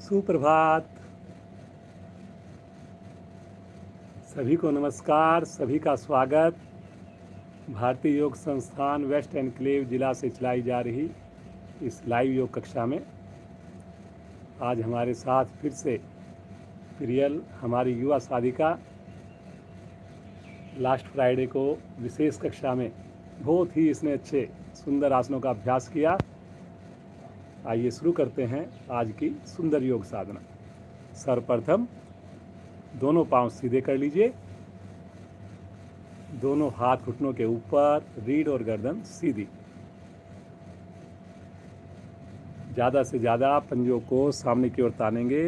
सुप्रभात। सभी को नमस्कार, सभी का स्वागत। भारतीय योग संस्थान वेस्ट एनक्लेव जिला से चलाई जा रही इस लाइव योग कक्षा में आज हमारे साथ फिर से प्रियल हमारी युवा साधिका लास्ट फ्राइडे को विशेष कक्षा में बहुत ही इसने अच्छे सुंदर आसनों का अभ्यास किया। आइए शुरू करते हैं आज की सुंदर योग साधना। सर्वप्रथम दोनों पांव सीधे कर लीजिए, दोनों हाथ घुटनों के ऊपर, रीढ़ और गर्दन सीधी। ज़्यादा से ज़्यादा पंजों को सामने की ओर तानेंगे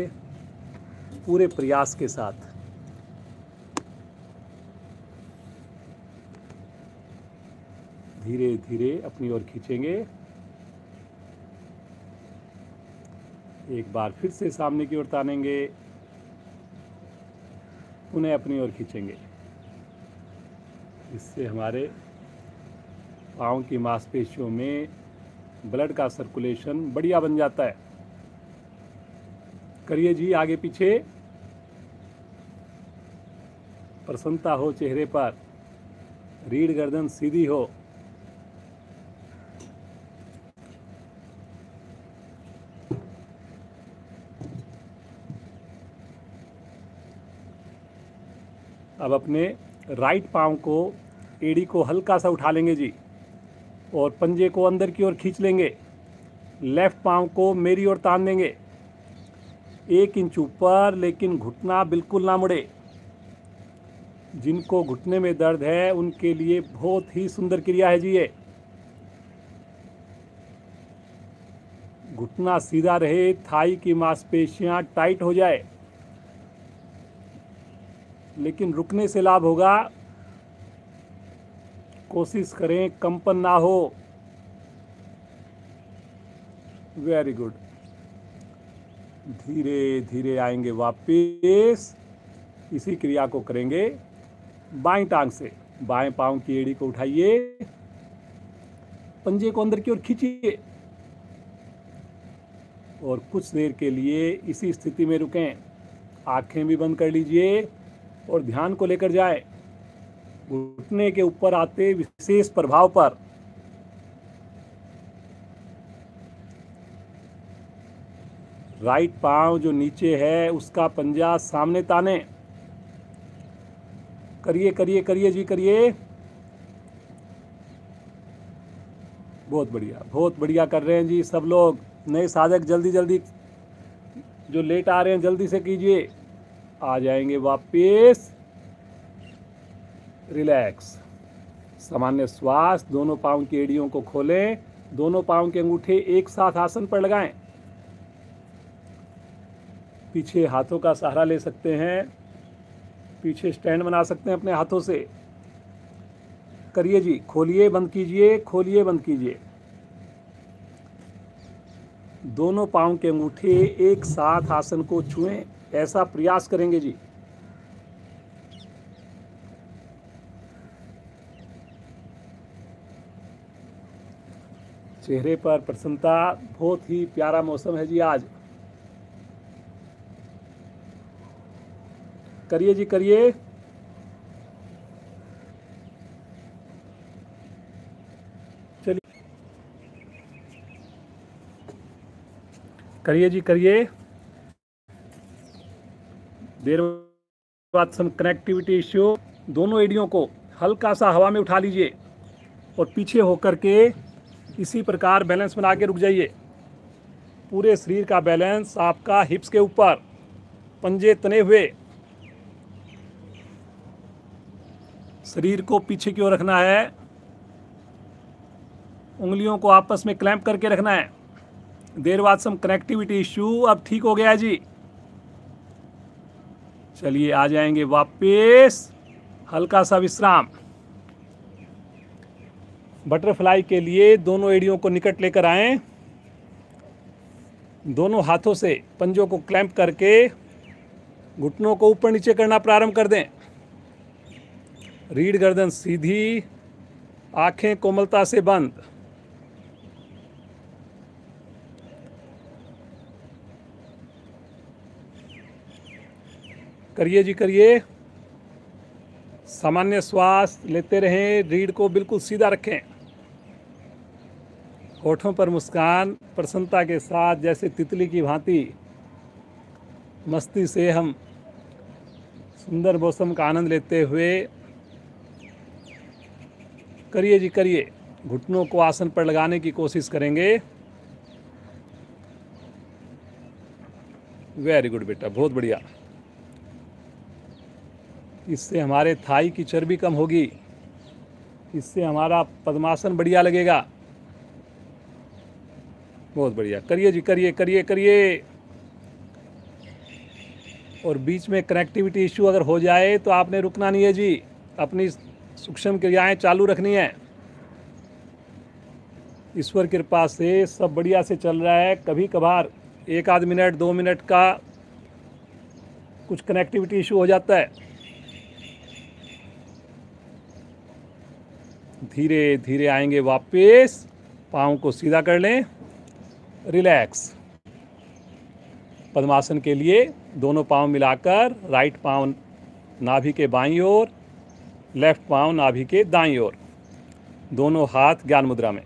पूरे प्रयास के साथ। धीरे धीरे अपनी ओर खींचेंगे। एक बार फिर से सामने की ओर तानेंगे, पुनः अपनी ओर खींचेंगे। इससे हमारे पाँव की मांसपेशियों में ब्लड का सर्कुलेशन बढ़िया बन जाता है। करिए जी, आगे पीछे। प्रसन्नता हो चेहरे पर, रीढ़ गर्दन सीधी हो। अब अपने राइट पांव को, एड़ी को हल्का सा उठा लेंगे जी और पंजे को अंदर की ओर खींच लेंगे। लेफ्ट पांव को मेरी ओर तान देंगे 1 इंच ऊपर, लेकिन घुटना बिल्कुल ना मुड़े। जिनको घुटने में दर्द है उनके लिए बहुत ही सुंदर क्रिया है जी ये। घुटना सीधा रहे, थाई की मांसपेशियां टाइट हो जाए, लेकिन रुकने से लाभ होगा। कोशिश करें कंपन ना हो। Very good. धीरे धीरे आएंगे वापस। इसी क्रिया को करेंगे बाएं टांग से। बाएं पांव की एड़ी को उठाइए, पंजे को अंदर की ओर खींचिए और कुछ देर के लिए इसी स्थिति में रुकें। आंखें भी बंद कर लीजिए और ध्यान को लेकर जाए घुटने के ऊपर आते विशेष प्रभाव पर। राइट पांव जो नीचे है उसका पंजा सामने ताने। करिए करिए करिए जी, करिए। बहुत बढ़िया, बहुत बढ़िया कर रहे हैं जी सब लोग। नए साधक जल्दी जल्दी, जो लेट आ रहे हैं जल्दी से कीजिए। आ जाएंगे वापस। रिलैक्स, सामान्य श्वास। दोनों पांव की एड़ियों को खोलें, दोनों पांव के अंगूठे एक साथ आसन पर लगाएं। पीछे हाथों का सहारा ले सकते हैं, पीछे स्टैंड बना सकते हैं अपने हाथों से। करिए जी, खोलिए बंद कीजिए, खोलिए बंद कीजिए। दोनों पांव के अंगूठे एक साथ आसन को छुएं, ऐसा प्रयास करेंगे जी। चेहरे पर प्रसन्नता। बहुत ही प्यारा मौसम है जी आज। करिए जी, करिए। चलिए, करिए जी, करिए। देर बाद सम कनेक्टिविटी इश्यू। दोनों एड़ियों को हल्का सा हवा में उठा लीजिए और पीछे होकर के इसी प्रकार बैलेंस बना के रुक जाइए। पूरे शरीर का बैलेंस आपका हिप्स के ऊपर, पंजे तने हुए। शरीर को पीछे की ओर रखना है, उंगलियों को आपस में क्लैंप करके रखना है। देर बाद सम कनेक्टिविटी इश्यू। अब ठीक हो गया है जी। चलिए, आ जाएंगे वापस। हल्का सा विश्राम। बटरफ्लाई के लिए दोनों एड़ियों को निकट लेकर आएं। दोनों हाथों से पंजों को क्लैंप करके घुटनों को ऊपर नीचे करना प्रारंभ कर दें। रीढ़ गर्दन सीधी, आंखें कोमलता से बंद। करिए जी करिए। सामान्य श्वास लेते रहें, रीढ़ को बिल्कुल सीधा रखें, होठों पर मुस्कान प्रसन्नता के साथ जैसे तितली की भांति मस्ती से हम सुंदर मौसम का आनंद लेते हुए करिए जी करिए। घुटनों को आसन पर लगाने की कोशिश करेंगे। वेरी गुड बेटा, बहुत बढ़िया। इससे हमारे थाई की चर्बी कम होगी, इससे हमारा पद्मासन बढ़िया लगेगा। बहुत बढ़िया, करिए जी करिए करिए करिए। और बीच में कनेक्टिविटी इश्यू अगर हो जाए तो आपने रुकना नहीं है जी, अपनी सूक्ष्म क्रियाएं चालू रखनी है। ईश्वर कृपा से सब बढ़िया से चल रहा है। कभी कभार 1 आध मिनट 2 मिनट का कुछ कनेक्टिविटी इशू हो जाता है। धीरे धीरे आएंगे वापस, पाँव को सीधा कर लें, रिलैक्स। पद्मासन के लिए दोनों पाँव मिलाकर राइट पाँव नाभि के बाईं ओर, लेफ्ट पाँव नाभि के दाईं ओर, दोनों हाथ ज्ञान मुद्रा में।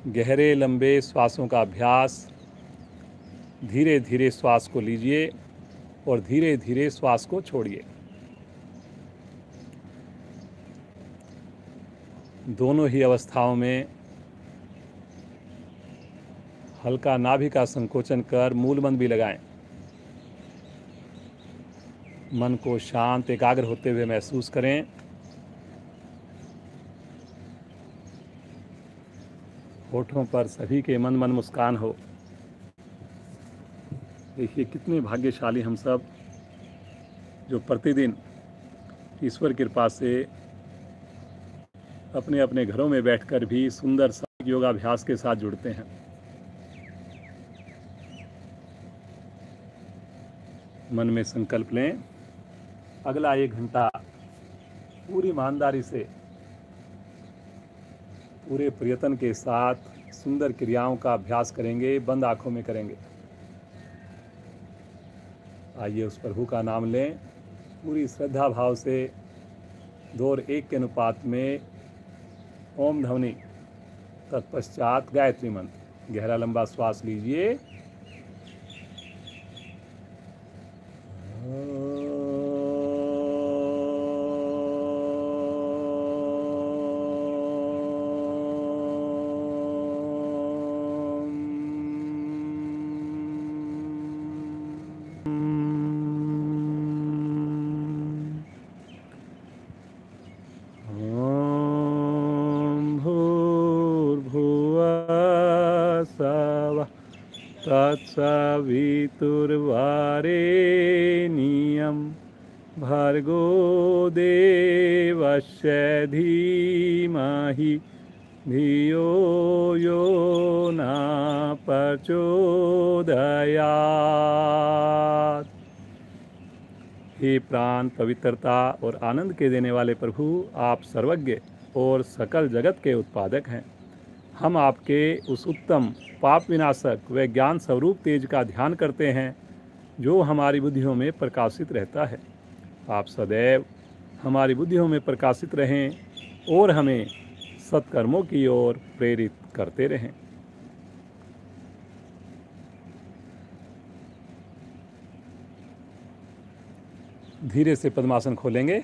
गहरे लंबे श्वासों का अभ्यास। धीरे धीरे श्वास को लीजिए और धीरे धीरे श्वास को छोड़िए। दोनों ही अवस्थाओं में हल्का नाभि का संकोचन कर मूलमंत्र भी लगाएं। मन को शांत एकाग्र होते हुए महसूस करें। होठों पर सभी के मन मन मुस्कान हो। देखिए कितने भाग्यशाली हम सब, जो प्रतिदिन ईश्वर कृपा से अपने अपने घरों में बैठकर भी सुंदर सात्विक योगाभ्यास के साथ जुड़ते हैं। मन में संकल्प लें, अगला 1 घंटा पूरी ईमानदारी से, पूरे प्रयत्न के साथ सुंदर क्रियाओं का अभ्यास करेंगे, बंद आंखों में करेंगे। आइए उस प्रभु का नाम लें, पूरी श्रद्धा भाव से 2 और 1 के अनुपात में ओम ध्वनि, तत्पश्चात गायत्री मंत्र। गहरा लंबा श्वास लीजिए। तत्सवितुर्वरेण्यं भर्गो देवस्य धीमहि धियो यो न प्रचोदयात्। हे प्राण पवित्रता और आनंद के देने वाले प्रभु, आप सर्वज्ञ और सकल जगत के उत्पादक हैं। हम आपके उस उत्तम पाप विनाशक व ज्ञान स्वरूप तेज का ध्यान करते हैं जो हमारी बुद्धियों में प्रकाशित रहता है। आप सदैव हमारी बुद्धियों में प्रकाशित रहें और हमें सत्कर्मों की ओर प्रेरित करते रहें। धीरे से पद्मासन खोलेंगे।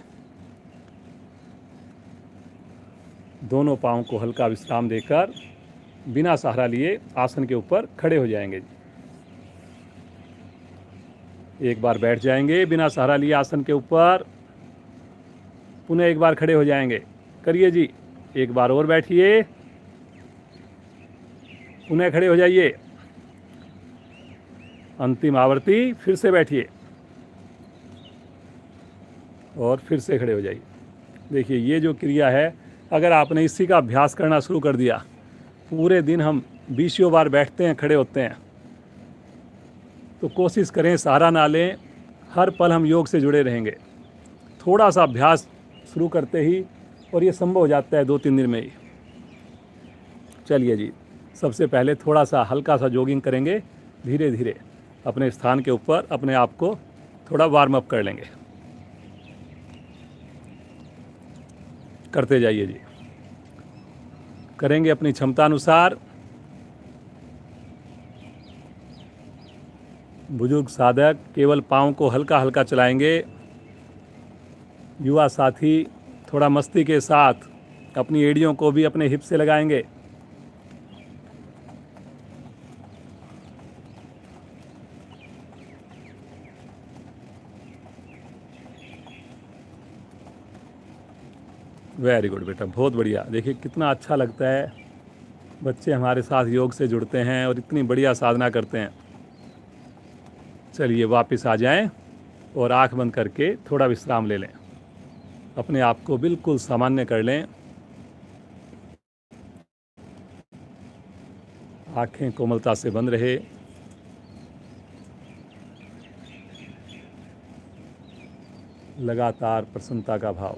दोनों पाँव को हल्का विश्राम देकर बिना सहारा लिए आसन के ऊपर खड़े हो जाएंगे। एक बार बैठ जाएंगे बिना सहारा लिए आसन के ऊपर, पुनः एक बार खड़े हो जाएंगे। करिए जी, एक बार और बैठिए, पुनः खड़े हो जाइए। अंतिम आवर्ती, फिर से बैठिए और फिर से खड़े हो जाइए। देखिए ये जो क्रिया है, अगर आपने इसी का अभ्यास करना शुरू कर दिया, पूरे दिन हम 20 बार बैठते हैं, खड़े होते हैं, तो कोशिश करें सहारा ना लें। हर पल हम योग से जुड़े रहेंगे। थोड़ा सा अभ्यास शुरू करते ही, और ये संभव हो जाता है 2-3 दिन में ही। चलिए जी, सबसे पहले थोड़ा सा हल्का सा जॉगिंग करेंगे धीरे धीरे अपने स्थान के ऊपर अपने आप को थोड़ा वार्म अप कर लेंगे। करते जाइए जी, करेंगे अपनी क्षमता अनुसार। बुजुर्ग साधक केवल पाँव को हल्का हल्का चलाएंगे। युवा साथी थोड़ा मस्ती के साथ अपनी एड़ियों को भी अपने हिप से लगाएंगे। वेरी गुड बेटा, बहुत बढ़िया। देखिए कितना अच्छा लगता है, बच्चे हमारे साथ योग से जुड़ते हैं और इतनी बढ़िया साधना करते हैं। चलिए वापस आ जाएं और आंख बंद करके थोड़ा विश्राम ले लें, अपने आप को बिल्कुल सामान्य कर लें। आंखें कोमलता से बंद रहे। लगातार प्रसन्नता का भाव।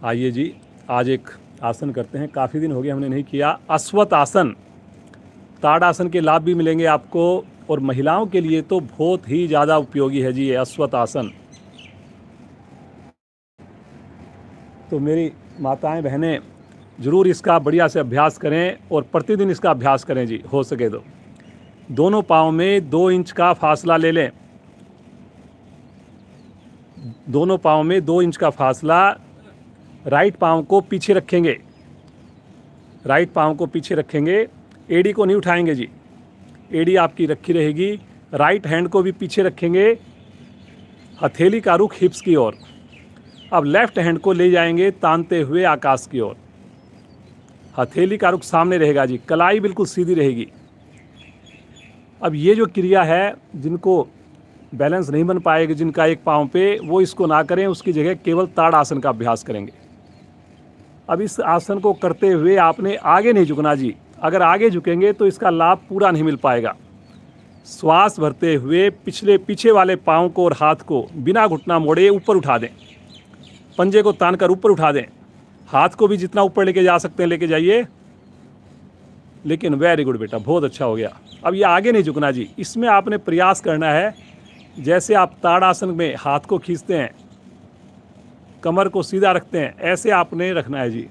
आइए जी, आज एक आसन करते हैं, काफ़ी दिन हो गए हमने नहीं किया। अश्वत्थ आसन। ताड़ासन के लाभ भी मिलेंगे आपको, और महिलाओं के लिए तो बहुत ही ज़्यादा उपयोगी है जी ये अश्वत्थ आसन। तो मेरी माताएं बहनें ज़रूर इसका बढ़िया से अभ्यास करें और प्रतिदिन इसका अभ्यास करें जी, हो सके तो। दोनों पाँव में 2 इंच का फासला ले लें। दोनों पाँव में 2 इंच का फासला। राइट पाँव को पीछे रखेंगे, राइट पाँव को पीछे रखेंगे। एड़ी को नहीं उठाएंगे जी, एड़ी आपकी रखी रहेगी। राइट हैंड को भी पीछे रखेंगे, हथेली का रुख हिप्स की ओर। अब लेफ्ट हैंड को ले जाएंगे तानते हुए आकाश की ओर। हथेली का रुख सामने रहेगा जी, कलाई बिल्कुल सीधी रहेगी। अब ये जो क्रिया है, जिनको बैलेंस नहीं बन पाएगा जिनका एक पाँव पे, वो इसको ना करें, उसकी जगह केवल ताड़ आसन का अभ्यास करेंगे। अब इस आसन को करते हुए आपने आगे नहीं झुकना जी, अगर आगे झुकेंगे तो इसका लाभ पूरा नहीं मिल पाएगा। श्वास भरते हुए पीछे वाले पाँव को और हाथ को बिना घुटना मोड़े ऊपर उठा दें। पंजे को तान कर ऊपर उठा दें। हाथ को भी जितना ऊपर लेके जा सकते हैं लेके जाइए। लेकिन वेरी गुड बेटा, बहुत अच्छा हो गया। अब ये आगे नहीं झुकना जी, इसमें आपने प्रयास करना है जैसे आप ताड़ासन में हाथ को खींचते हैं, कमर को सीधा रखते हैं, ऐसे आपने रखना है जी,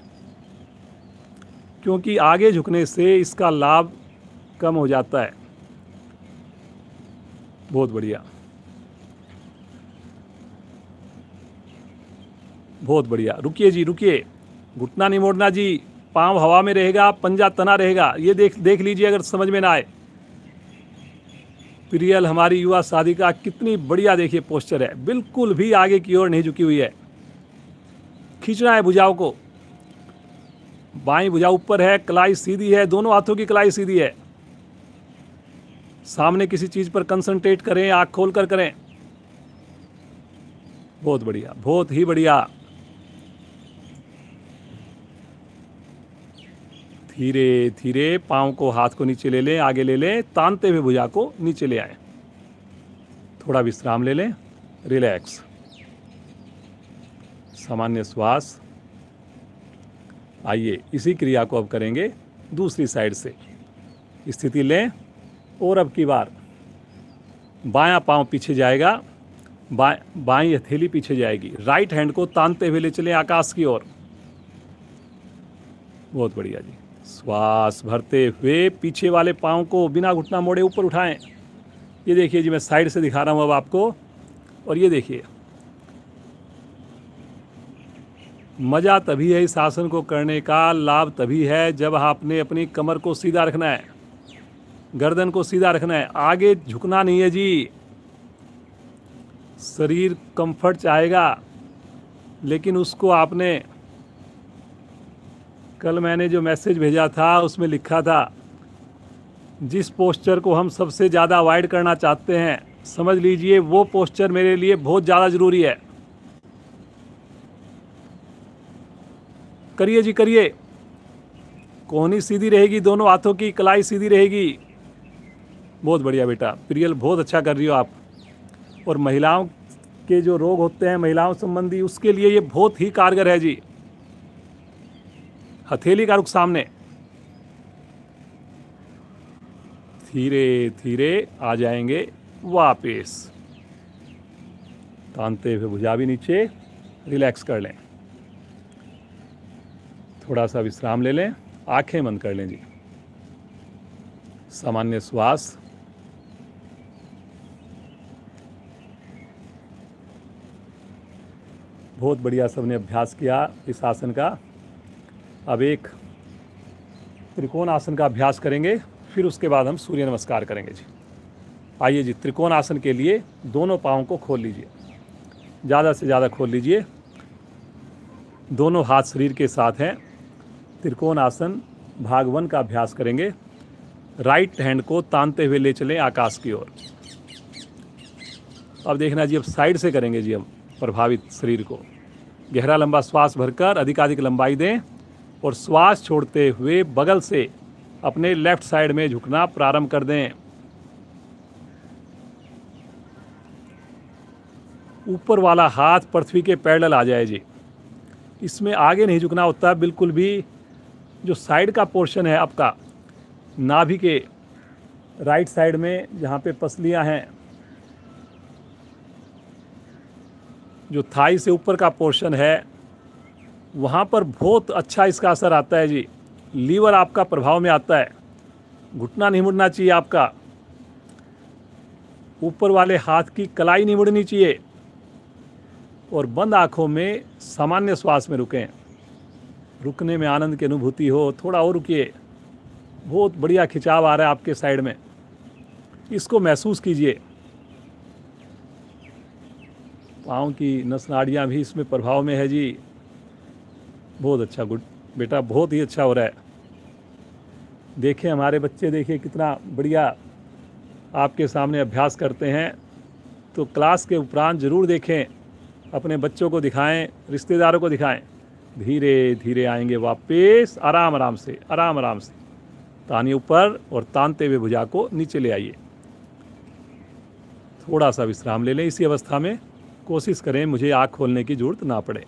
क्योंकि आगे झुकने से इसका लाभ कम हो जाता है। बहुत बढ़िया, बहुत बढ़िया। रुकिए जी, रुकिए, घुटना नहीं मोड़ना जी, पाँव हवा में रहेगा, पंजा तना रहेगा। ये देख लीजिए अगर समझ में ना आए। प्रियल हमारी युवा साधिका कितनी बढ़िया देखिए पोस्चर है, बिल्कुल भी आगे की ओर नहीं झुकी हुई है। खींचना है भुजाओं को, बाईं भुजा ऊपर है, कलाई सीधी है, दोनों हाथों की कलाई सीधी है। सामने किसी चीज पर कंसंट्रेट करें, आंख खोल कर करें। बहुत बढ़िया, बहुत ही बढ़िया। धीरे धीरे पाँव को, हाथ को नीचे ले लें, आगे ले लें, तानते हुए भुजा को नीचे ले आए। थोड़ा विश्राम ले लें, रिलैक्स, सामान्य श्वास। आइए इसी क्रिया को अब करेंगे दूसरी साइड से। स्थिति लें और अब की बार बायां पाँव पीछे जाएगा, बाईं हथेली पीछे जाएगी। राइट हैंड को तानते हुए ले चलें आकाश की ओर। बहुत बढ़िया जी। श्वास भरते हुए पीछे वाले पाँव को बिना घुटना मोड़े ऊपर उठाएं। ये देखिए जी, मैं साइड से दिखा रहा हूँ अब आपको, और ये देखिए मज़ा तभी है इस आसन को करने का, लाभ तभी है जब आपने अपनी कमर को सीधा रखना है, गर्दन को सीधा रखना है, आगे झुकना नहीं है जी। शरीर कंफर्ट चाहेगा, लेकिन उसको आपने, कल मैंने जो मैसेज भेजा था उसमें लिखा था, जिस पोस्चर को हम सबसे ज़्यादा अवॉइड करना चाहते हैं, समझ लीजिए वो पोस्चर मेरे लिए बहुत ज़्यादा ज़रूरी है। करिए जी, करिए। कोहनी सीधी रहेगी, दोनों हाथों की कलाई सीधी रहेगी। बहुत बढ़िया बेटा, प्रियल बहुत अच्छा कर रही हो आप। और महिलाओं के जो रोग होते हैं महिलाओं संबंधी, उसके लिए ये बहुत ही कारगर है जी। हथेली का रुख सामने, धीरे धीरे आ जाएंगे वापस। तानते हुए भुजा भी नीचे, रिलैक्स कर लें, थोड़ा सा विश्राम ले लें, आंखें बंद कर लें जी। सामान्य श्वास। बहुत बढ़िया, सबने अभ्यास किया इस आसन का। अब एक त्रिकोण आसन का अभ्यास करेंगे, फिर उसके बाद हम सूर्य नमस्कार करेंगे जी। आइए जी, त्रिकोण आसन के लिए दोनों पाँवों को खोल लीजिए, ज़्यादा से ज़्यादा खोल लीजिए। दोनों हाथ शरीर के साथ हैं। त्रिकोण आसन भाग 1 का अभ्यास करेंगे। राइट हैंड को तानते हुए ले चलें आकाश की ओर। अब देखना जी, अब साइड से करेंगे जी। अब प्रभावित शरीर को गहरा लंबा श्वास भरकर अधिकाधिक लंबाई दें और श्वास छोड़ते हुए बगल से अपने लेफ्ट साइड में झुकना प्रारंभ कर दें। ऊपर वाला हाथ पृथ्वी के पैरेलल आ जाए जी। इसमें आगे नहीं झुकना होता बिल्कुल भी। जो साइड का पोर्शन है आपका नाभि के राइट साइड में, जहाँ पे पसलियाँ हैं, जो थाई से ऊपर का पोर्शन है, वहाँ पर बहुत अच्छा इसका असर आता है जी। लीवर आपका प्रभाव में आता है। घुटना नहीं मुड़ना चाहिए आपका। ऊपर वाले हाथ की कलाई नहीं मुड़नी चाहिए। और बंद आँखों में सामान्य श्वास में रुकें। रुकने में आनंद की अनुभूति हो, थोड़ा और रुकिए। बहुत बढ़िया खिंचाव आ रहा है आपके साइड में, इसको महसूस कीजिए। पाँव की नस नाड़ियाँ भी इसमें प्रभाव में है जी। बहुत अच्छा, गुड बेटा, बहुत ही अच्छा हो रहा है। देखिए हमारे बच्चे, देखिए कितना बढ़िया आपके सामने अभ्यास करते हैं। तो क्लास के उपरांत ज़रूर देखें, अपने बच्चों को दिखाएं, रिश्तेदारों को दिखाएं। धीरे धीरे आएंगे वापस, आराम आराम से, आराम आराम से। तानिए ऊपर और तानते हुए भुजा को नीचे ले आइए। थोड़ा सा विश्राम ले लें। इसी अवस्था में कोशिश करें मुझे आँख खोलने की जरूरत ना पड़े।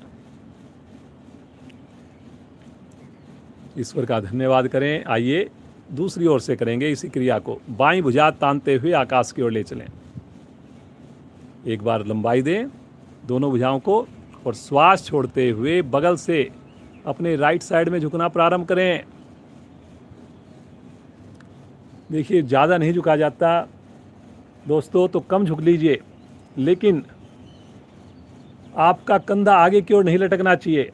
ईश्वर का धन्यवाद करें। आइए दूसरी ओर से करेंगे इसी क्रिया को। बाईं भुजा तानते हुए आकाश की ओर ले चलें। एक बार लंबाई दें दोनों भुजाओं को और श्वास छोड़ते हुए बगल से अपने राइट साइड में झुकना प्रारंभ करें। देखिए ज़्यादा नहीं झुका जाता दोस्तों, तो कम झुक लीजिए, लेकिन आपका कंधा आगे की ओर नहीं लटकना चाहिए।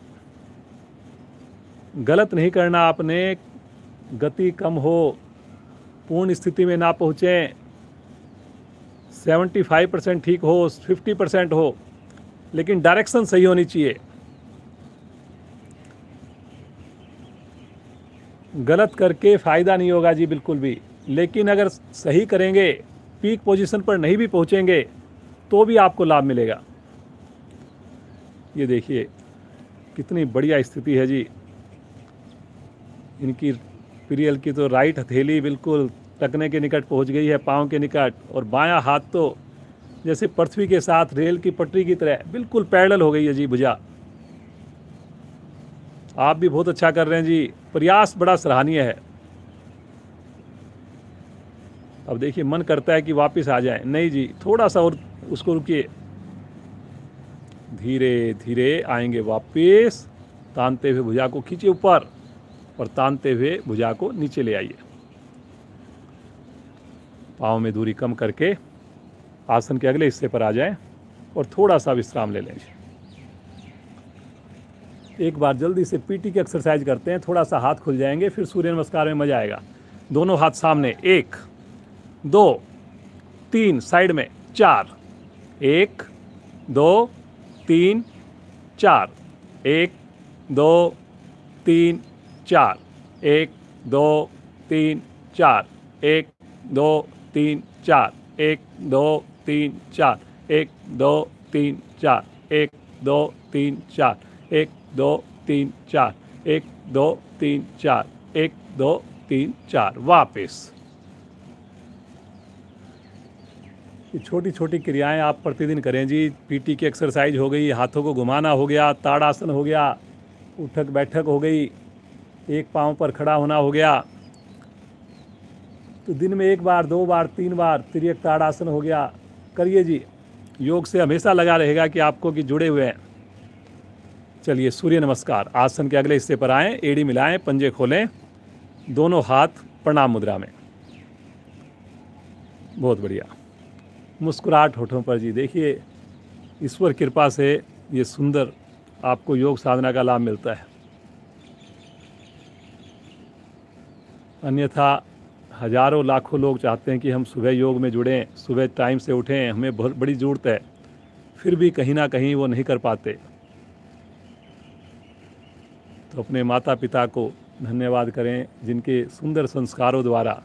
गलत नहीं करना आपने। गति कम हो, पूर्ण स्थिति में ना पहुँचें। 75% ठीक हो, 50% हो, लेकिन डायरेक्शन सही होनी चाहिए। गलत करके फ़ायदा नहीं होगा जी बिल्कुल भी। लेकिन अगर सही करेंगे, पीक पोजीशन पर नहीं भी पहुँचेंगे तो भी आपको लाभ मिलेगा। ये देखिए कितनी बढ़िया स्थिति है जी। इनकी पिरियल की तो राइट हथेली बिल्कुल टकने के निकट पहुंच गई है, पाँव के निकट, और बायां हाथ तो जैसे पृथ्वी के साथ रेल की पटरी की तरह बिल्कुल पैरेलल हो गई है जी भुजा। आप भी बहुत अच्छा कर रहे हैं जी, प्रयास बड़ा सराहनीय है। अब देखिए मन करता है कि वापस आ जाए, नहीं जी, थोड़ा सा और उसको रुकिए। धीरे धीरे आएंगे वापस। तानते हुए भुजा को खींचिए ऊपर और तानते हुए भुजा को नीचे ले आइए। पाँव में दूरी कम करके आसन के अगले हिस्से पर आ जाएं और थोड़ा सा विश्राम ले लें। एक बार जल्दी से पीटी की एक्सरसाइज करते हैं, थोड़ा सा हाथ खुल जाएंगे, फिर सूर्य नमस्कार में मजा आएगा। दोनों हाथ सामने, 1 2 3, साइड में 4, 1 2 3 4, 1 2 3 4, 1 2 3 4, 1 2 3 4, 1 2 3 4, 1 2 3 4, 1 2 3 4, 1 2 3 4, 1 2 3 4, 1 2 3 4। वापस। ये छोटी छोटी क्रियाएं आप प्रतिदिन करें जी। पीटी की एक्सरसाइज हो गई, हाथों को घुमाना हो गया, ताड़ासन हो गया, उठक बैठक हो गई, एक पाँव पर खड़ा होना हो गया। तो दिन में 1 बार 2 बार 3 बार तिर्यक ताड़ासन हो गया, करिए जी। योग से हमेशा लगा रहेगा कि आपको कि जुड़े हुए हैं। चलिए सूर्य नमस्कार आसन के अगले हिस्से पर आएं, एड़ी मिलाएं, पंजे खोलें, दोनों हाथ प्रणाम मुद्रा में। बहुत बढ़िया, मुस्कुराहट होठों पर जी। देखिए ईश्वर कृपा से ये सुंदर आपको योग साधना का लाभ मिलता है। अन्यथा हजारों लाखों लोग चाहते हैं कि हम सुबह योग में जुड़ें, सुबह टाइम से उठें, हमें बहुत बड़ी ज़रूरत है, फिर भी कहीं ना कहीं वो नहीं कर पाते। तो अपने माता पिता को धन्यवाद करें जिनके सुंदर संस्कारों द्वारा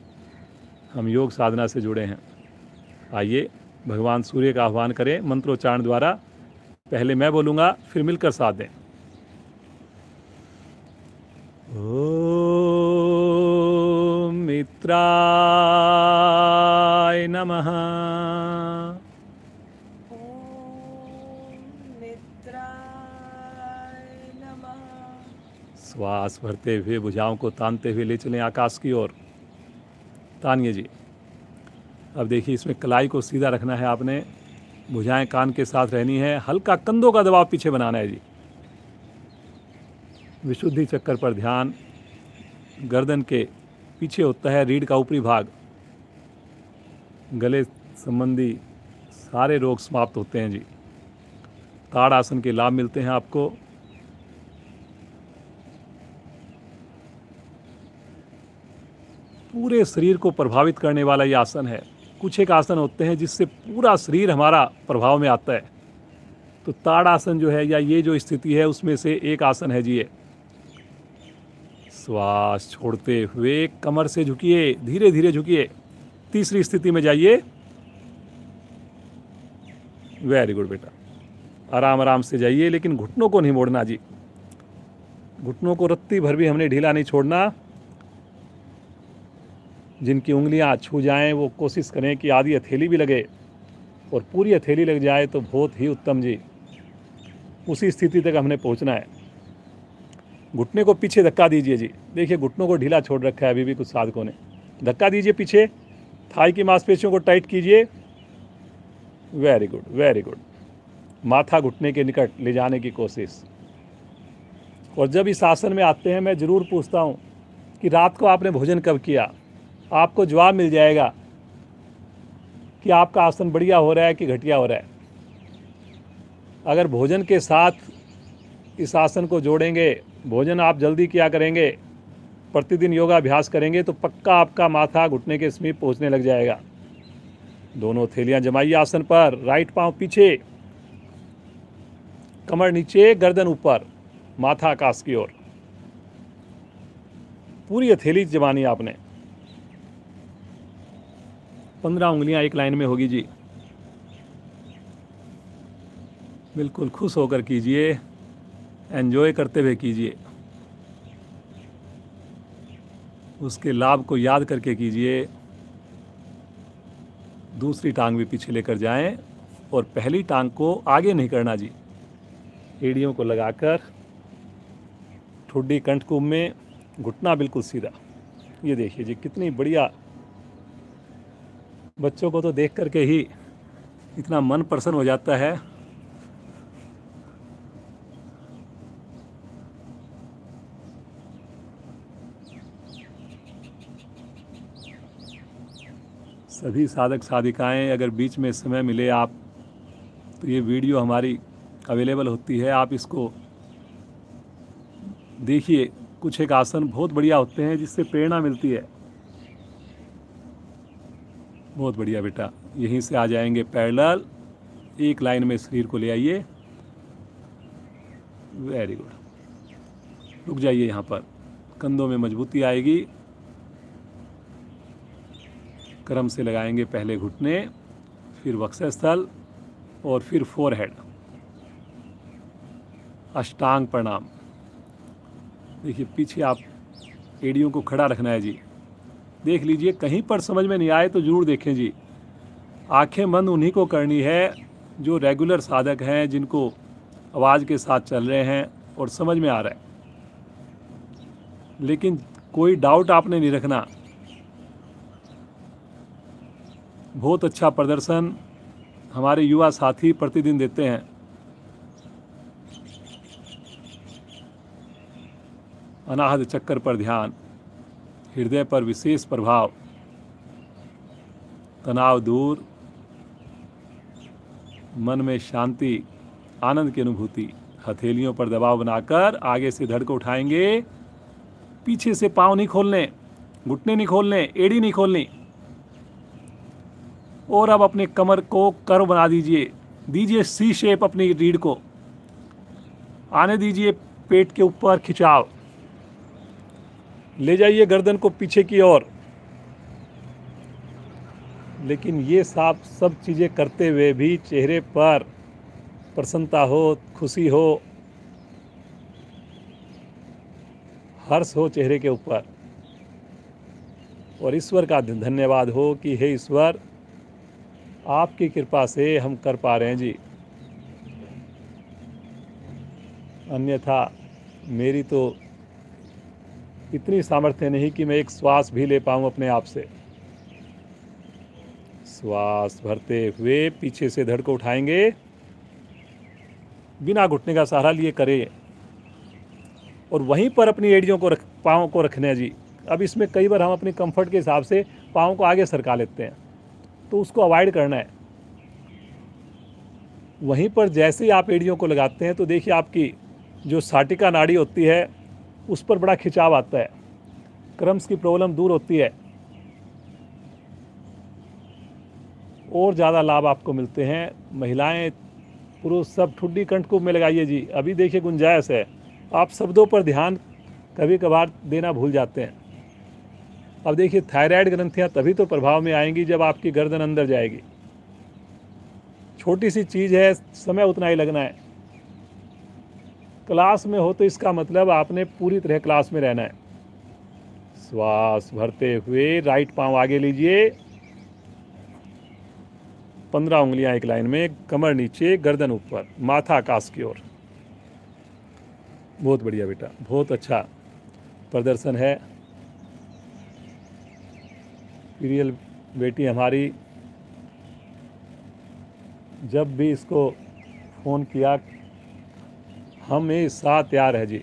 हम योग साधना से जुड़े हैं। आइए भगवान सूर्य का आह्वान करें मंत्रोच्चारण द्वारा। पहले मैं बोलूँगा, फिर मिलकर साथ दें। ओम मित्राय नमः। श्वास भरते हुए भुजाओं को तानते हुए ले चलें आकाश की ओर। तानिए जी। अब देखिए इसमें कलाई को सीधा रखना है आपने, भुजाएं कान के साथ रहनी है, हल्का कंधों का दबाव पीछे बनाना है जी। विशुद्धि चक्कर पर ध्यान, गर्दन के पीछे होता है रीढ़ का ऊपरी भाग, गले संबंधी सारे रोग समाप्त होते हैं जी। ताड़ आसन के लाभ मिलते हैं आपको। पूरे शरीर को प्रभावित करने वाला ये आसन है। कुछ एक आसन होते हैं जिससे पूरा शरीर हमारा प्रभाव में आता है, तो ताड़ आसन जो है या ये जो स्थिति है उसमें से एक आसन है जी ये। श्वास छोड़ते हुए कमर से झुकिए, धीरे धीरे झुकिए, तीसरी स्थिति में जाइए। वेरी गुड बेटा, आराम आराम से जाइए, लेकिन घुटनों को नहीं मोड़ना जी। घुटनों को रत्ती भर भी हमने ढीला नहीं छोड़ना। जिनकी उंगलियां छू जाएं वो कोशिश करें कि आधी हथेली भी लगे, और पूरी हथेली लग जाए तो बहुत ही उत्तम जी। उसी स्थिति तक हमने पहुंचना है। घुटने को पीछे धक्का दीजिए जी। देखिए घुटनों को ढीला छोड़ रखा है अभी भी कुछ साधकों ने। धक्का दीजिए पीछे, थाई की मांसपेशियों को टाइट कीजिए। Very good, very good. माथा घुटने के निकट ले जाने की कोशिश। और जब इस आसन में आते हैं मैं ज़रूर पूछता हूँ कि रात को आपने भोजन कब किया। आपको जवाब मिल जाएगा कि आपका आसन बढ़िया हो रहा है कि घटिया हो रहा है। अगर भोजन के साथ इस आसन को जोड़ेंगे, भोजन आप जल्दी किया करेंगे, प्रतिदिन योगाभ्यास करेंगे, तो पक्का आपका माथा घुटने के समीप पहुंचने लग जाएगा। दोनों थैलियां जमाइए आसन पर, राइट पांव पीछे, कमर नीचे, गर्दन ऊपर, माथा आकाश की ओर। पूरी हथेली जमानी आपने। 15 उंगलियां एक लाइन में होगी जी। बिल्कुल खुश होकर कीजिए, एंजॉय करते हुए कीजिए, उसके लाभ को याद करके कीजिए। दूसरी टांग भी पीछे लेकर जाएं और पहली टांग को आगे नहीं करना जी। एड़ियों को लगाकर ठुड्डी कंठकुंभ में, घुटना बिल्कुल सीधा। ये देखिए जी कितनी बढ़िया। बच्चों को तो देख करके ही इतना मन प्रसन्न हो जाता है। सभी साधक साधिकाएं अगर बीच में समय मिले आप, तो ये वीडियो हमारी अवेलेबल होती है, आप इसको देखिए। कुछ एक आसन बहुत बढ़िया होते हैं जिससे प्रेरणा मिलती है। बहुत बढ़िया बेटा। यहीं से आ जाएंगे पैरेलल, एक लाइन में शरीर को ले आइए। Very good. रुक जाइए यहाँ पर, कंधों में मजबूती आएगी। क्रम से लगाएंगे पहले घुटने, फिर वक्षस्थल और फिर फोरहेड। अष्टांग प्रणाम। देखिए पीछे आप एड़ियों को खड़ा रखना है जी। देख लीजिए, कहीं पर समझ में नहीं आए तो ज़रूर देखें जी। आंखें बंद उन्हीं को करनी है जो रेगुलर साधक हैं, जिनको आवाज़ के साथ चल रहे हैं और समझ में आ रहा है। लेकिन कोई डाउट आपने नहीं रखना। बहुत अच्छा प्रदर्शन हमारे युवा साथी प्रतिदिन देते हैं। अनाहत चक्कर पर ध्यान, हृदय पर विशेष प्रभाव, तनाव दूर, मन में शांति, आनंद की अनुभूति। हथेलियों पर दबाव बनाकर आगे से धड़ को उठाएंगे, पीछे से पांव नहीं खोलने, घुटने नहीं खोलने, एड़ी नहीं खोलनी। और अब अपने कमर को कर्व बना दीजिए, दीजिए सी शेप अपनी रीढ़ को, आने दीजिए पेट के ऊपर खिंचाव, ले जाइए गर्दन को पीछे की ओर। लेकिन ये सब चीज़ें करते हुए भी चेहरे पर प्रसन्नता हो, खुशी हो, हर्ष हो चेहरे के ऊपर, और ईश्वर का धन्यवाद हो कि हे ईश्वर, आपकी कृपा से हम कर पा रहे हैं जी, अन्यथा मेरी तो इतनी सामर्थ्य नहीं कि मैं एक श्वास भी ले पाऊँ अपने आप से। श्वास भरते हुए पीछे से धड़ को उठाएंगे, बिना घुटने का सहारा लिए करें, और वहीं पर अपनी एड़ियों को पाँव को रखने हैं जी। अब इसमें कई बार हम अपनी कंफर्ट के हिसाब से पाँव को आगे सरका लेते हैं, तो उसको अवॉइड करना है। वहीं पर जैसे ही आप एड़ियों को लगाते हैं तो देखिए आपकी जो साटिका नाड़ी होती है उस पर बड़ा खिंचाव आता है, क्रम्स की प्रॉब्लम दूर होती है, और ज़्यादा लाभ आपको मिलते हैं। महिलाएं पुरुष सब ठुड्डी कंठकूप में लगाइए जी। अभी देखिए गुंजाइश है, आप शब्दों पर ध्यान कभी कभार देना भूल जाते हैं। अब देखिए थायराइड ग्रंथियां तभी तो प्रभाव में आएंगी जब आपकी गर्दन अंदर जाएगी। छोटी सी चीज़ है, समय उतना ही लगना है। क्लास में हो तो इसका मतलब आपने पूरी तरह क्लास में रहना है। श्वास भरते हुए राइट पांव आगे लीजिए, 15 उंगलियां एक लाइन में, कमर नीचे, गर्दन ऊपर, माथा आकाश की ओर। बहुत बढ़िया बेटा, बहुत अच्छा प्रदर्शन है। प्रियल बेटी हमारी जब भी इसको फ़ोन किया हमेशा तैयार है जी,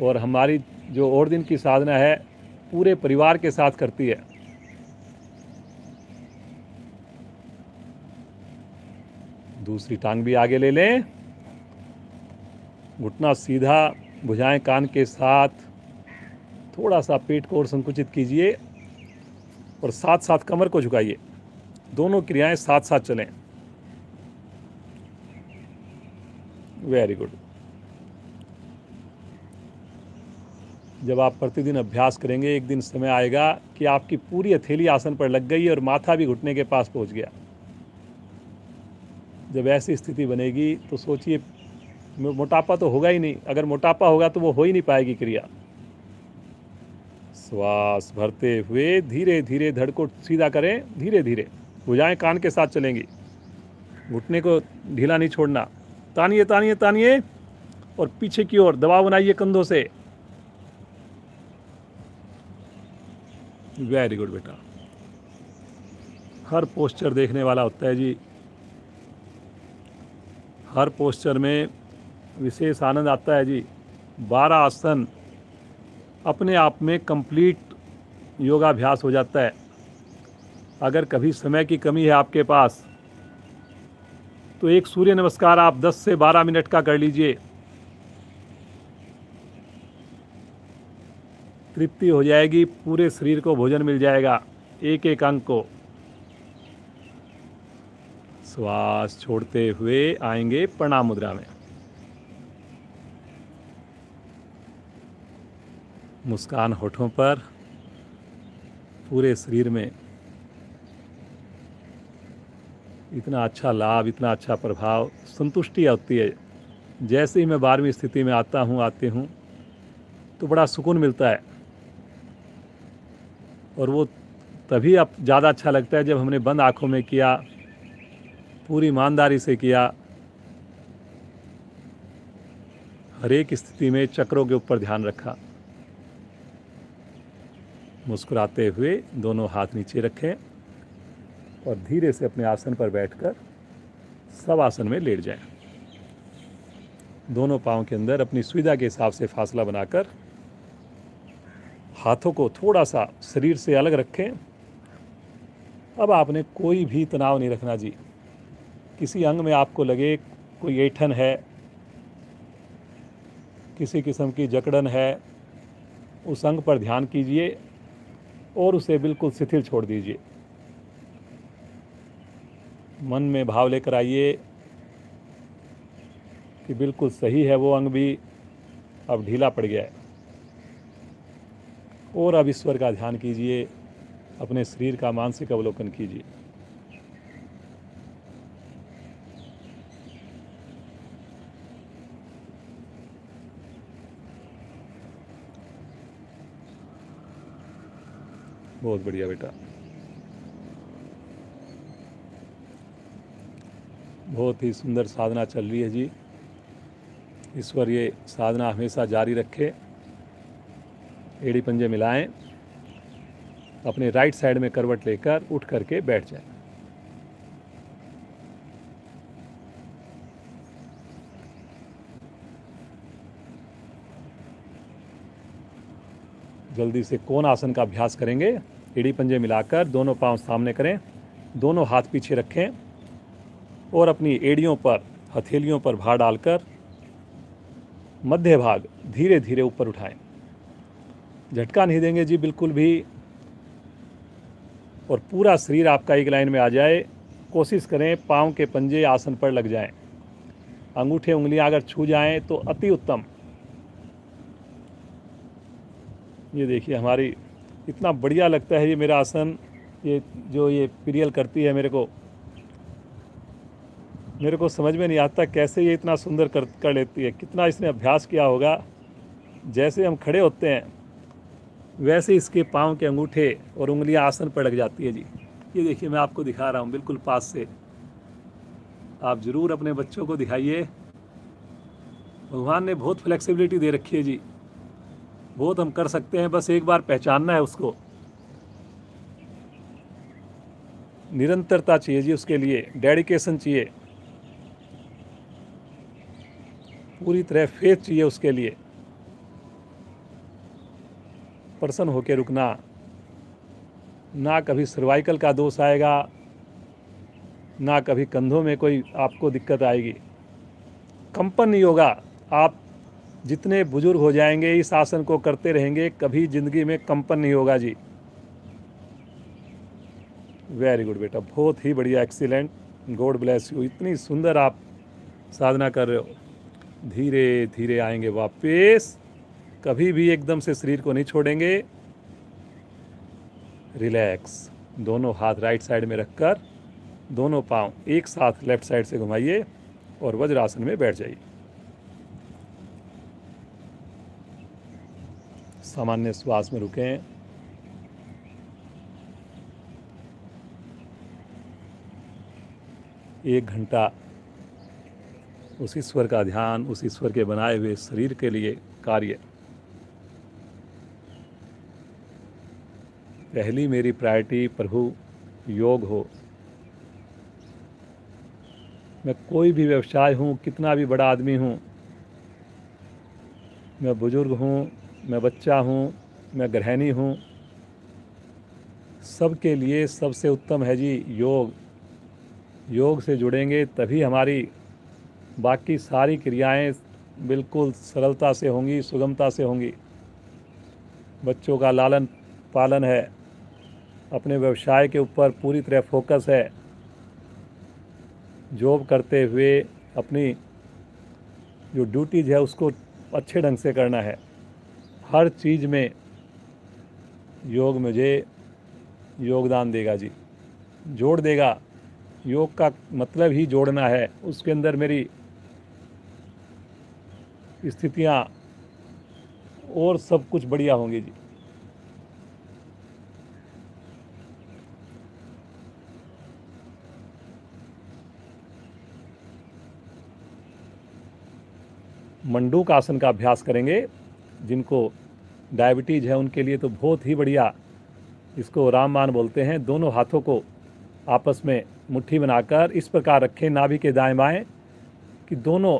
और हमारी जो और दिन की साधना है पूरे परिवार के साथ करती है। दूसरी टांग भी आगे ले लें, घुटना सीधा, भुजाएं कान के साथ, थोड़ा सा पेट को और संकुचित कीजिए, और साथ साथ कमर को झुकाइए। दोनों क्रियाएं साथ साथ चलें। Very good. जब आप प्रतिदिन अभ्यास करेंगे, एक दिन समय आएगा कि आपकी पूरी हथेली आसन पर लग गई और माथा भी घुटने के पास पहुंच गया। जब ऐसी स्थिति बनेगी तो सोचिए, मोटापा तो होगा ही नहीं। अगर मोटापा होगा तो वो हो ही नहीं पाएगी क्रिया। श्वास भरते हुए धीरे धीरे धड़ को सीधा करें, धीरे धीरे, भुजाएं कान के साथ चलेंगी, घुटने को ढीला नहीं छोड़ना। तानिए तानिए तानिए, और पीछे की ओर दबाव बनाइए कंधों से। वेरी गुड बेटा। हर पोस्चर देखने वाला होता है जी, हर पोस्चर में विशेष आनंद आता है जी। 12 आसन अपने आप में कंप्लीट योगाभ्यास हो जाता है। अगर कभी समय की कमी है आपके पास तो एक सूर्य नमस्कार आप 10 से 12 मिनट का कर लीजिए, तृप्ति हो जाएगी, पूरे शरीर को भोजन मिल जाएगा, एक एक अंग को। श्वास छोड़ते हुए आएंगे प्रणाम मुद्रा में। मुस्कान होठों पर, पूरे शरीर में इतना अच्छा लाभ, इतना अच्छा प्रभाव, संतुष्टि होती है। जैसे ही मैं 12वीं स्थिति में आती हूँ तो बड़ा सुकून मिलता है, और वो तभी अब ज़्यादा अच्छा लगता है जब हमने बंद आँखों में किया, पूरी ईमानदारी से किया, हर एक स्थिति में चक्रों के ऊपर ध्यान रखा। मुस्कुराते हुए दोनों हाथ नीचे रखें, और धीरे से अपने आसन पर बैठकर सब आसन में लेट जाएं। दोनों पाँव के अंदर अपनी सुविधा के हिसाब से फासला बनाकर हाथों को थोड़ा सा शरीर से अलग रखें। अब आपने कोई भी तनाव नहीं रखना जी। किसी अंग में आपको लगे कोई ऐंठन है, किसी किस्म की जकड़न है, उस अंग पर ध्यान कीजिए और उसे बिल्कुल शिथिल छोड़ दीजिए। मन में भाव लेकर आइए कि बिल्कुल सही है, वो अंग भी अब ढीला पड़ गया है। और अब ईश्वर का ध्यान कीजिए, अपने शरीर का मानसिक अवलोकन कीजिए। बहुत बढ़िया बेटा, बहुत ही सुंदर साधना चल रही है जी। ईश्वर ये साधना हमेशा जारी रखे। एड़ी पंजे मिलाएं, अपने राइट साइड में करवट लेकर उठ करके बैठ जाएं। जल्दी से कोण आसन का अभ्यास करेंगे। एड़ी पंजे मिलाकर दोनों पांव सामने करें, दोनों हाथ पीछे रखें और अपनी एड़ियों पर, हथेलियों पर भार डालकर मध्य भाग धीरे धीरे ऊपर उठाएं। झटका नहीं देंगे जी बिल्कुल भी, और पूरा शरीर आपका एक लाइन में आ जाए। कोशिश करें पाँव के पंजे आसन पर लग जाएं। अंगूठे उंगलियां अगर छू जाएं तो अति उत्तम। ये देखिए, हमारी इतना बढ़िया लगता है ये मेरा आसन। ये जो ये पीरियल करती है मेरे को समझ में नहीं आता कैसे ये इतना सुंदर कर लेती है। कितना इसने अभ्यास किया होगा। जैसे हम खड़े होते हैं वैसे इसके पाँव के अंगूठे और उंगलियां आसन पर लग जाती है जी। ये देखिए, मैं आपको दिखा रहा हूँ बिल्कुल पास से। आप ज़रूर अपने बच्चों को दिखाइए। भगवान ने बहुत फ्लेक्सिबिलिटी दे रखी है जी, बहुत हम कर सकते हैं, बस एक बार पहचानना है उसको। निरंतरता चाहिए जी, उसके लिए डेडिकेशन चाहिए, पूरी तरह फेथ चाहिए उसके लिए। प्रसन्न होकर रुकना, ना कभी सर्वाइकल का दोष आएगा, ना कभी कंधों में कोई आपको दिक्कत आएगी। कंपन नहीं होगा। आप जितने बुजुर्ग हो जाएंगे इस आसन को करते रहेंगे, कभी ज़िंदगी में कंपन नहीं होगा जी। वेरी गुड बेटा, बहुत ही बढ़िया, एक्सीलेंट, गॉड ब्लेस यू। इतनी सुंदर आप साधना कर रहे हो। धीरे धीरे आएंगे वापस, कभी भी एकदम से शरीर को नहीं छोड़ेंगे। रिलैक्स। दोनों हाथ राइट साइड में रखकर दोनों पांव एक साथ लेफ्ट साइड से घुमाइए और वज्रासन में बैठ जाइए। सामान्य श्वास में रुकें। एक घंटा उस ईश्वर का ध्यान, उस ईश्वर के बनाए हुए शरीर के लिए कार्य। पहली मेरी प्रायोरिटी प्रभु योग हो। मैं कोई भी व्यवसाय हूँ, कितना भी बड़ा आदमी हूँ, मैं बुजुर्ग हूँ, मैं बच्चा हूँ, मैं गृहिणी हूँ, सबके लिए सबसे उत्तम है जी योग। योग से जुड़ेंगे तभी हमारी बाकी सारी क्रियाएं बिल्कुल सरलता से होंगी, सुगमता से होंगी। बच्चों का लालन पालन है, अपने व्यवसाय के ऊपर पूरी तरह फोकस है, जॉब करते हुए अपनी जो ड्यूटीज है उसको अच्छे ढंग से करना है। हर चीज़ में योग मुझे योगदान देगा जी, जोड़ देगा। योग का मतलब ही जोड़ना है। उसके अंदर मेरी स्थितियाँ और सब कुछ बढ़िया होंगी जी। मंडूक आसन का अभ्यास करेंगे। जिनको डायबिटीज़ है उनके लिए तो बहुत ही बढ़िया, इसको रामबाण बोलते हैं। दोनों हाथों को आपस में मुट्ठी बनाकर इस प्रकार रखें नाभि के दाएं बाएं कि दोनों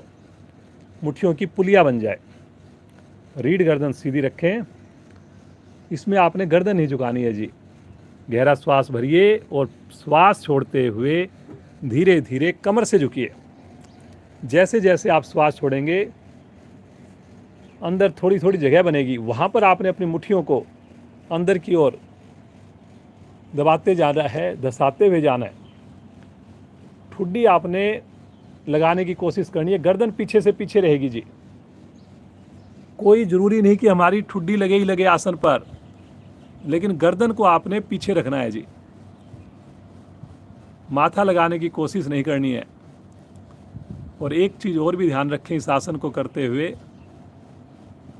मुट्ठियों की पुलिया बन जाए। रीढ़ गर्दन सीधी रखें। इसमें आपने गर्दन नहीं झुकानी है जी। गहरा श्वास भरिए और श्वास छोड़ते हुए धीरे धीरे कमर से झुकिए। जैसे जैसे आप श्वास छोड़ेंगे अंदर थोड़ी थोड़ी जगह बनेगी, वहाँ पर आपने अपनी मुट्ठियों को अंदर की ओर दबाते जाना है, धसाते हुए जाना है। ठुड्डी आपने लगाने की कोशिश करनी है। गर्दन पीछे से पीछे रहेगी जी। कोई ज़रूरी नहीं कि हमारी ठुड्डी लगे ही लगे आसन पर, लेकिन गर्दन को आपने पीछे रखना है जी। माथा लगाने की कोशिश नहीं करनी है। और एक चीज़ और भी ध्यान रखें इस आसन को करते हुए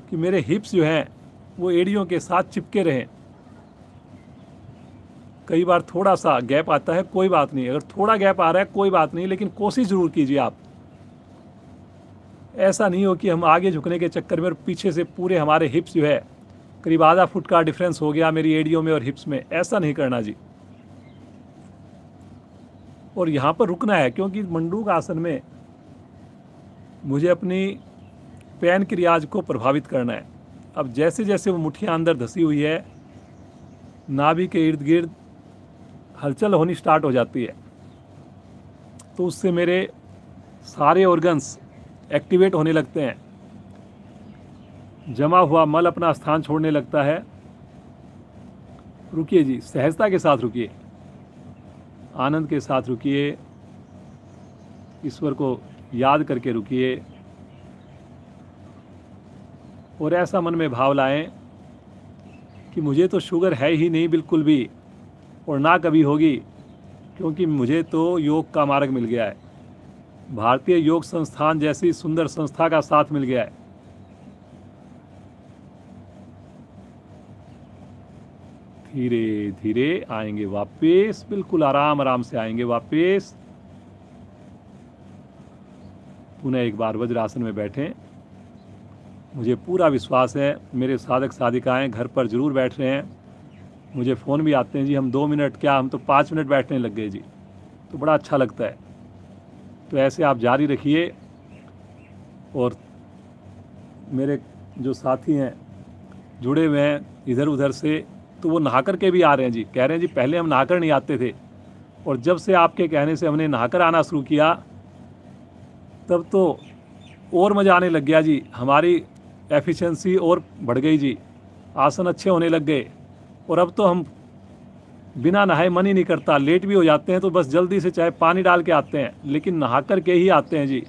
कि मेरे हिप्स जो हैं वो एड़ियों के साथ चिपके रहें। कई बार थोड़ा सा गैप आता है, कोई बात नहीं। अगर थोड़ा गैप आ रहा है कोई बात नहीं, लेकिन कोशिश ज़रूर कीजिए आप। ऐसा नहीं हो कि हम आगे झुकने के चक्कर में और पीछे से पूरे हमारे हिप्स जो है करीब आधा फुट का डिफरेंस हो गया मेरी एड़ियों में और हिप्स में। ऐसा नहीं करना जी। और यहाँ पर रुकना है, क्योंकि मंडूक आसन में मुझे अपनी पैनक्रियाज को प्रभावित करना है। अब जैसे जैसे वो मुट्ठियाँ अंदर धसी हुई है, नाभि के इर्द गिर्द हलचल होनी स्टार्ट हो जाती है, तो उससे मेरे सारे ऑर्गन्स एक्टिवेट होने लगते हैं। जमा हुआ मल अपना स्थान छोड़ने लगता है। रुकिए जी, सहजता के साथ रुकिए, आनंद के साथ रुकिए, ईश्वर को याद करके रुकिए और ऐसा मन में भाव लाएं कि मुझे तो शुगर है ही नहीं बिल्कुल भी, और ना कभी होगी, क्योंकि मुझे तो योग का मार्ग मिल गया है। भारतीय योग संस्थान जैसी सुंदर संस्था का साथ मिल गया है। धीरे धीरे आएंगे वापस, बिल्कुल आराम आराम से आएंगे वापस। पुनः एक बार वज्रासन में बैठें। मुझे पूरा विश्वास है मेरे साधक साधिकाएं घर पर ज़रूर बैठ रहे हैं। मुझे फ़ोन भी आते हैं जी, हम 2 मिनट क्या, हम तो 5 मिनट बैठने लग गए जी। तो बड़ा अच्छा लगता है। तो ऐसे आप जारी रखिए। और मेरे जो साथी हैं जुड़े हुए हैं इधर उधर से, तो वो नहा कर के भी आ रहे हैं जी। कह रहे हैं जी पहले हम नहाकर नहीं आते थे, और जब से आपके कहने से हमने नहाकर आना शुरू किया तब तो और मज़ा आने लग गया जी। हमारी एफिशिएंसी और बढ़ गई जी, आसन अच्छे होने लग गए। और अब तो हम बिना नहाए मन ही नहीं करता। लेट भी हो जाते हैं तो बस जल्दी से चाहे पानी डाल के आते हैं, लेकिन नहा कर के ही आते हैं जी।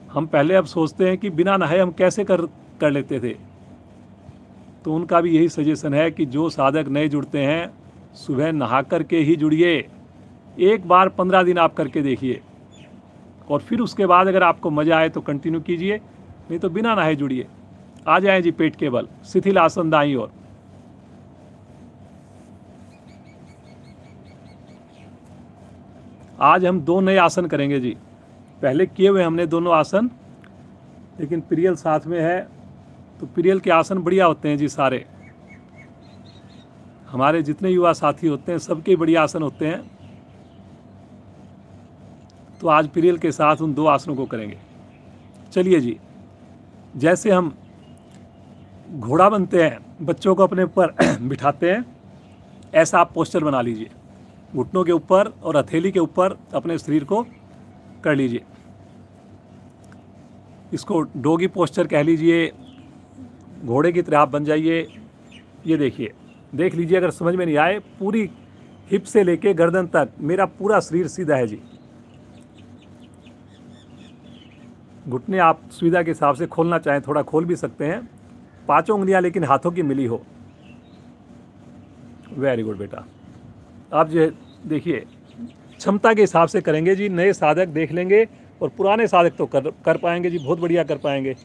हम पहले अब सोचते हैं कि बिना नहाए हम कैसे कर लेते थे। तो उनका भी यही सजेशन है कि जो साधक नए जुड़ते हैं सुबह नहा कर के ही जुड़िए। एक बार 15 दिन आप करके देखिए, और फिर उसके बाद अगर आपको मज़ा आए तो कंटिन्यू कीजिए, नहीं तो बिना नहाए जुड़िए। आ जाएं जी पेट के बल, शिथिल आसन दाईं ओर। आज हम 2 नए आसन करेंगे जी। पहले किए हुए हमने दोनों आसन, लेकिन प्रियल साथ में है तो प्रियल के आसन बढ़िया होते हैं जी। सारे हमारे जितने युवा साथी होते हैं सबके बढ़िया आसन होते हैं। तो आज प्रियल के साथ उन 2 आसनों को करेंगे। चलिए जी, जैसे हम घोड़ा बनते हैं, बच्चों को अपने ऊपर बिठाते हैं, ऐसा आप पोस्चर बना लीजिए। घुटनों के ऊपर और हथेली के ऊपर अपने शरीर को कर लीजिए। इसको डोगी पोस्चर कह लीजिए। घोड़े की तरह आप बन जाइए। ये देखिए, देख लीजिए, अगर समझ में नहीं आए, पूरी हिप से लेके गर्दन तक मेरा पूरा शरीर सीधा है जी। घुटने आप सुविधा के हिसाब से खोलना चाहें थोड़ा खोल भी सकते हैं। 5 उंगलियां लेकिन हाथों की मिली हो। वेरी गुड बेटा। आप जो देखिए क्षमता के हिसाब से करेंगे जी। नए साधक देख लेंगे और पुराने साधक तो कर पाएंगे जी, बहुत बढ़िया कर पाएंगे।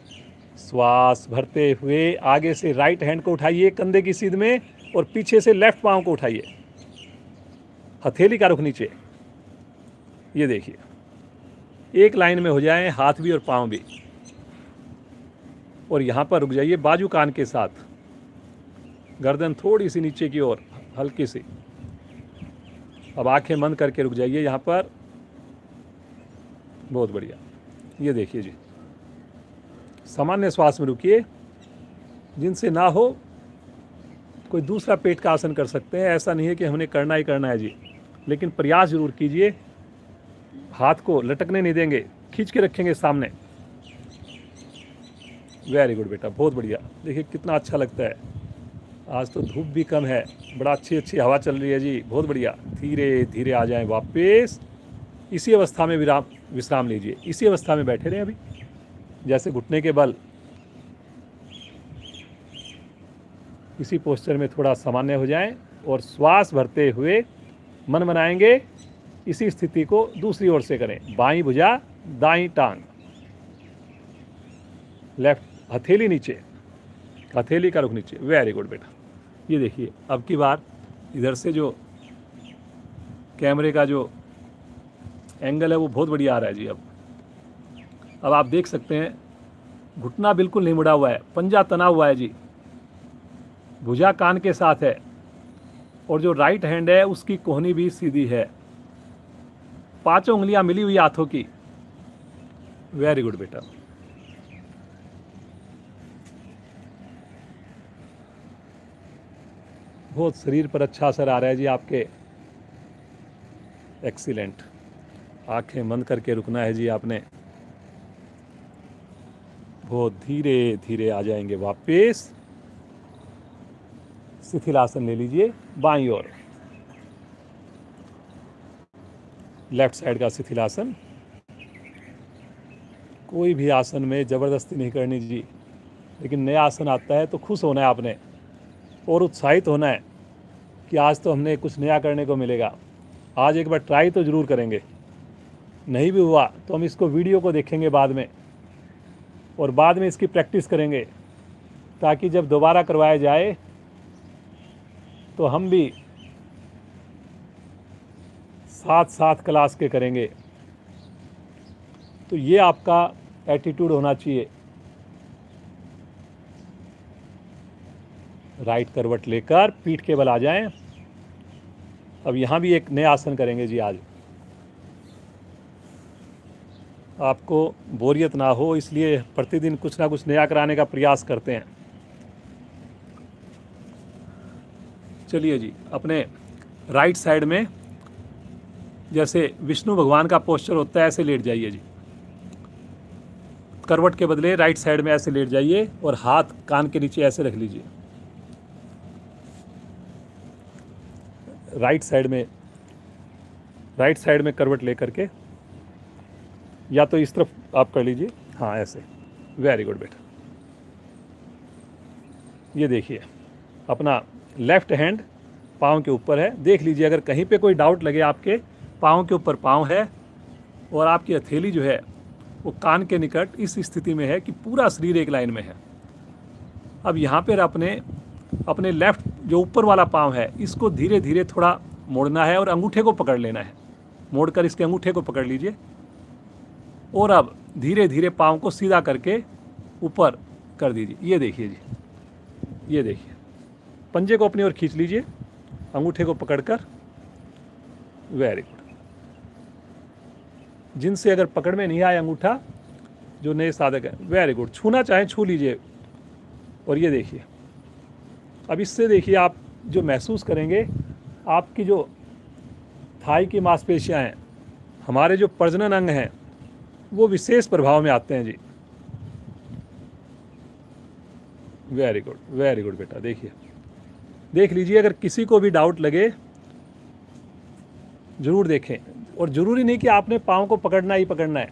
श्वास भरते हुए आगे से राइट हैंड को उठाइए कंधे की सीध में, और पीछे से लेफ्ट पाँव को उठाइए, हथेली का रुख नीचे। ये देखिए, एक लाइन में हो जाएं हाथ भी और पाँव भी। और यहाँ पर रुक जाइए बाजू कान के साथ, गर्दन थोड़ी सी नीचे की ओर हल्की सी। अब आंखें बंद करके रुक जाइए यहाँ पर। बहुत बढ़िया। ये देखिए जी, सामान्य श्वास में रुकिए। जिनसे ना हो कोई दूसरा पेट का आसन कर सकते हैं, ऐसा नहीं है कि हमने करना ही करना है जी, लेकिन प्रयास जरूर कीजिए। हाथ को लटकने नहीं देंगे, खींच के रखेंगे सामने। वेरी गुड बेटा, बहुत बढ़िया। देखिए कितना अच्छा लगता है। आज तो धूप भी कम है, बड़ा अच्छी हवा चल रही है जी, बहुत बढ़िया। धीरे धीरे आ जाएं वापस। इसी अवस्था में विश्राम लीजिए। इसी अवस्था में बैठे रहें अभी, जैसे घुटने के बल। इसी पोस्चर में थोड़ा सामान्य हो जाएं और श्वास भरते हुए मन बनाएंगे। इसी स्थिति को दूसरी ओर से करें। बाईं भुजा, दाईं टांग, लेफ्ट हथेली नीचे, हथेली का रुख नीचे। वेरी गुड बेटा। ये देखिए अब की बार इधर से जो कैमरे का जो एंगल है वो बहुत बढ़िया आ रहा है जी। अब आप देख सकते हैं घुटना बिल्कुल नहीं मुड़ा हुआ है, पंजा तना हुआ है जी, भुजा कान के साथ है, और जो राइट हैंड है उसकी कोहनी भी सीधी है, पांचों उंगलियां मिली हुई हाथों की। वेरी गुड बेटा। बहुत शरीर पर अच्छा असर आ रहा है जी आपके। एक्सीलेंट। आंखें बंद करके रुकना है जी आपने। बहुत धीरे धीरे आ जाएंगे वापस। शिथिलासन ले लीजिए बाईं ओर, लेफ्ट साइड का शिथिलासन। कोई भी आसन में जबरदस्ती नहीं करनी जी, लेकिन नया आसन आता है तो खुश होना है आपने और उत्साहित होना है कि आज तो हमने कुछ नया करने को मिलेगा। आज एक बार ट्राई तो ज़रूर करेंगे। नहीं भी हुआ तो हम इसको वीडियो को देखेंगे बाद में, और बाद में इसकी प्रैक्टिस करेंगे, ताकि जब दोबारा करवाया जाए तो हम भी साथ साथ क्लास के करेंगे। तो ये आपका एटीट्यूड होना चाहिए। राइट करवट लेकर पीठ के बल आ जाएं। अब यहाँ भी एक नया आसन करेंगे जी आज। आपको बोरियत ना हो इसलिए प्रतिदिन कुछ ना कुछ नया कराने का प्रयास करते हैं। चलिए जी, अपने राइट साइड में जैसे विष्णु भगवान का पोस्चर होता है ऐसे लेट जाइए जी। करवट के बदले राइट साइड में ऐसे लेट जाइए और हाथ कान के नीचे ऐसे रख लीजिए। राइट साइड में करवट लेकर के, या तो इस तरफ आप कर लीजिए, हाँ ऐसे। वेरी गुड बेटा। ये देखिए अपना लेफ्ट हैंड पाँव के ऊपर है। देख लीजिए अगर कहीं पे कोई डाउट लगे, आपके पाँव के ऊपर पाँव है और आपकी हथेली जो है वो कान के निकट इस स्थिति में है कि पूरा शरीर एक लाइन में है। अब यहाँ पर अपने लेफ्ट जो ऊपर वाला पाँव है इसको धीरे धीरे थोड़ा मोड़ना है और अंगूठे को पकड़ लेना है। मोड़कर इसके अंगूठे को पकड़ लीजिए और अब धीरे धीरे पाँव को सीधा करके ऊपर कर दीजिए। ये देखिए जी, ये देखिए, पंजे को अपनी ओर खींच लीजिए अंगूठे को पकड़कर। Very good. जिनसे अगर पकड़ में नहीं आया अंगूठा, जो नए साधक है, वेरी गुड, छूना चाहें छू लीजिए। और ये देखिए, अब इससे देखिए आप जो महसूस करेंगे, आपकी जो थाई की मांसपेशियां हैं, हमारे जो प्रजनन अंग हैं, वो विशेष प्रभाव में आते हैं जी। वेरी गुड बेटा। देखिए, देख लीजिए, अगर किसी को भी डाउट लगे जरूर देखें, और जरूरी नहीं कि आपने पाँव को पकड़ना ही पकड़ना है।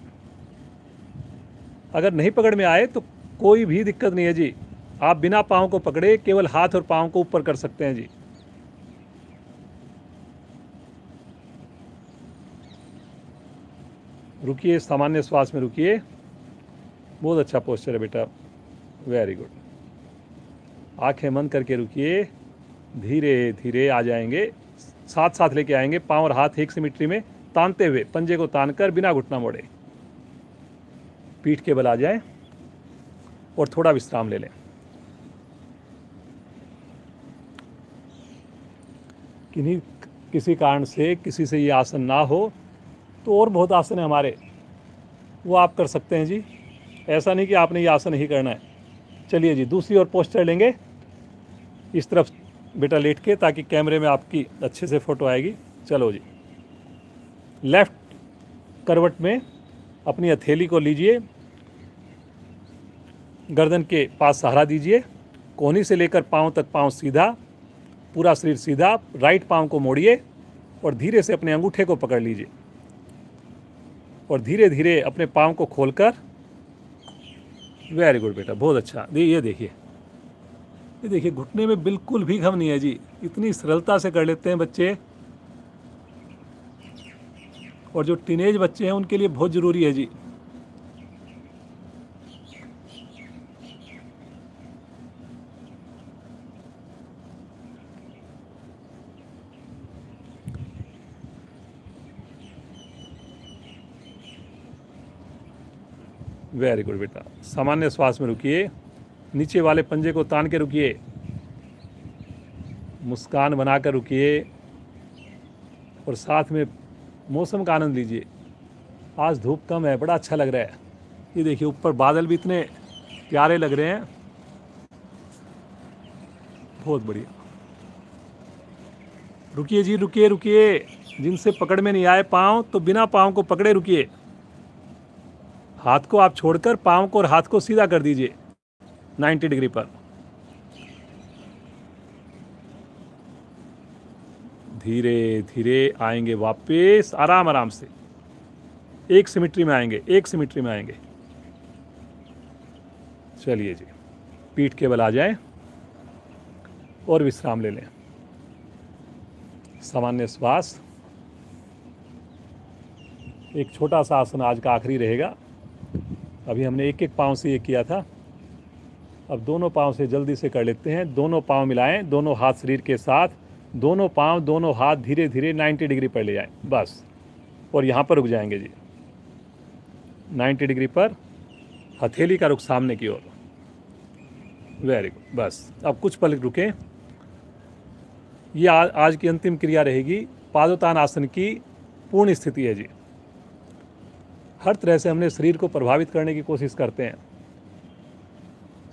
अगर नहीं पकड़ में आए तो कोई भी दिक्कत नहीं है जी, आप बिना पाँव को पकड़े केवल हाथ और पाँव को ऊपर कर सकते हैं जी। रुकिए, सामान्य श्वास में रुकिए। बहुत अच्छा पोस्चर है बेटा। Very good. आंखें बंद करके रुकिए। धीरे धीरे आ जाएंगे, साथ साथ लेके आएंगे। पाँव और हाथ एक सिमेट्री में तानते हुए, पंजे को तानकर बिना घुटना मोड़े पीठ के बल आ जाए और थोड़ा विश्राम ले लें। किन्हीं किसी कारण से किसी से ये आसन ना हो तो और बहुत आसन है हमारे, वो आप कर सकते हैं जी। ऐसा नहीं कि आपने ये आसन ही करना है। चलिए जी, दूसरी ओर पोस्चर लेंगे, इस तरफ बेटा लेट के, ताकि कैमरे में आपकी अच्छे से फ़ोटो आएगी। चलो जी, लेफ़्ट करवट में अपनी हथेली को लीजिए, गर्दन के पास सहारा दीजिए, कोहनी से लेकर पाँव तक पाँव सीधा, पूरा शरीर सीधा। राइट पाँव को मोड़िए और धीरे से अपने अंगूठे को पकड़ लीजिए और धीरे धीरे अपने पाँव को खोलकर, वेरी गुड बेटा, बहुत अच्छा। ये देखिए घुटने में बिल्कुल भी घम नहीं है जी, इतनी सरलता से कर लेते हैं बच्चे, और जो टीनेज बच्चे हैं उनके लिए बहुत ज़रूरी है जी। वेरी गुड बेटा, सामान्य श्वास में रुकिए, नीचे वाले पंजे को तान के रुकिए, मुस्कान बनाकर रुकिए और साथ में मौसम का आनंद लीजिए। आज धूप कम है, बड़ा अच्छा लग रहा है। ये देखिए ऊपर बादल भी इतने प्यारे लग रहे हैं, बहुत बढ़िया। रुकिए जी, रुकिए रुकिए, जिनसे पकड़ में नहीं आए पाँव तो बिना पाँव को पकड़े रुकिए। हाथ को आप छोड़कर पाँव को और हाथ को सीधा कर दीजिए 90 डिग्री पर। धीरे धीरे आएंगे वापस, आराम आराम से, एक सिमेट्री में आएंगे, एक सिमेट्री में आएंगे। चलिए जी, पीठ के बल आ जाएं और विश्राम ले लें। सामान्य श्वास। एक छोटा सा आसन आज का आखिरी रहेगा। अभी हमने एक एक पाँव से ये किया था, अब दोनों पाँव से जल्दी से कर लेते हैं। दोनों पाँव मिलाएं, दोनों हाथ शरीर के साथ, दोनों पाँव दोनों हाथ धीरे धीरे 90 डिग्री पर ले जाएं, बस। और यहाँ पर रुक जाएंगे जी, 90 डिग्री पर, हथेली का रुख सामने की ओर। वेरी गुड, बस। अब कुछ पल रुकें। ये आज की अंतिम क्रिया रहेगी। पादोत्तान आसन की पूर्ण स्थिति है जी। हर तरह से हमने शरीर को प्रभावित करने की कोशिश करते हैं।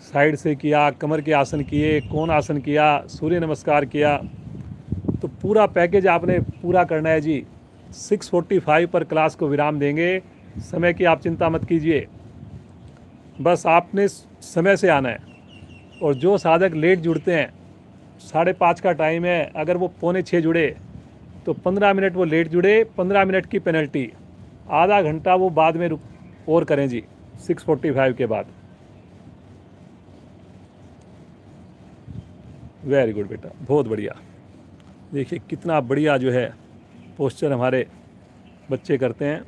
साइड से किया, कमर के आसन किए, कोण आसन किया, सूर्य नमस्कार किया, तो पूरा पैकेज आपने पूरा करना है जी। 6:45 पर क्लास को विराम देंगे। समय की आप चिंता मत कीजिए, बस आपने समय से आना है। और जो साधक लेट जुड़ते हैं, 5:30 का टाइम है, अगर वो 5:45 जुड़े तो 15 मिनट वो लेट जुड़े, 15 मिनट की पेनल्टी, आधा घंटा वो बाद में और करें जी 6:45 के बाद। वेरी गुड बेटा, बहुत बढ़िया। देखिए कितना बढ़िया जो है पोस्चर हमारे बच्चे करते हैं।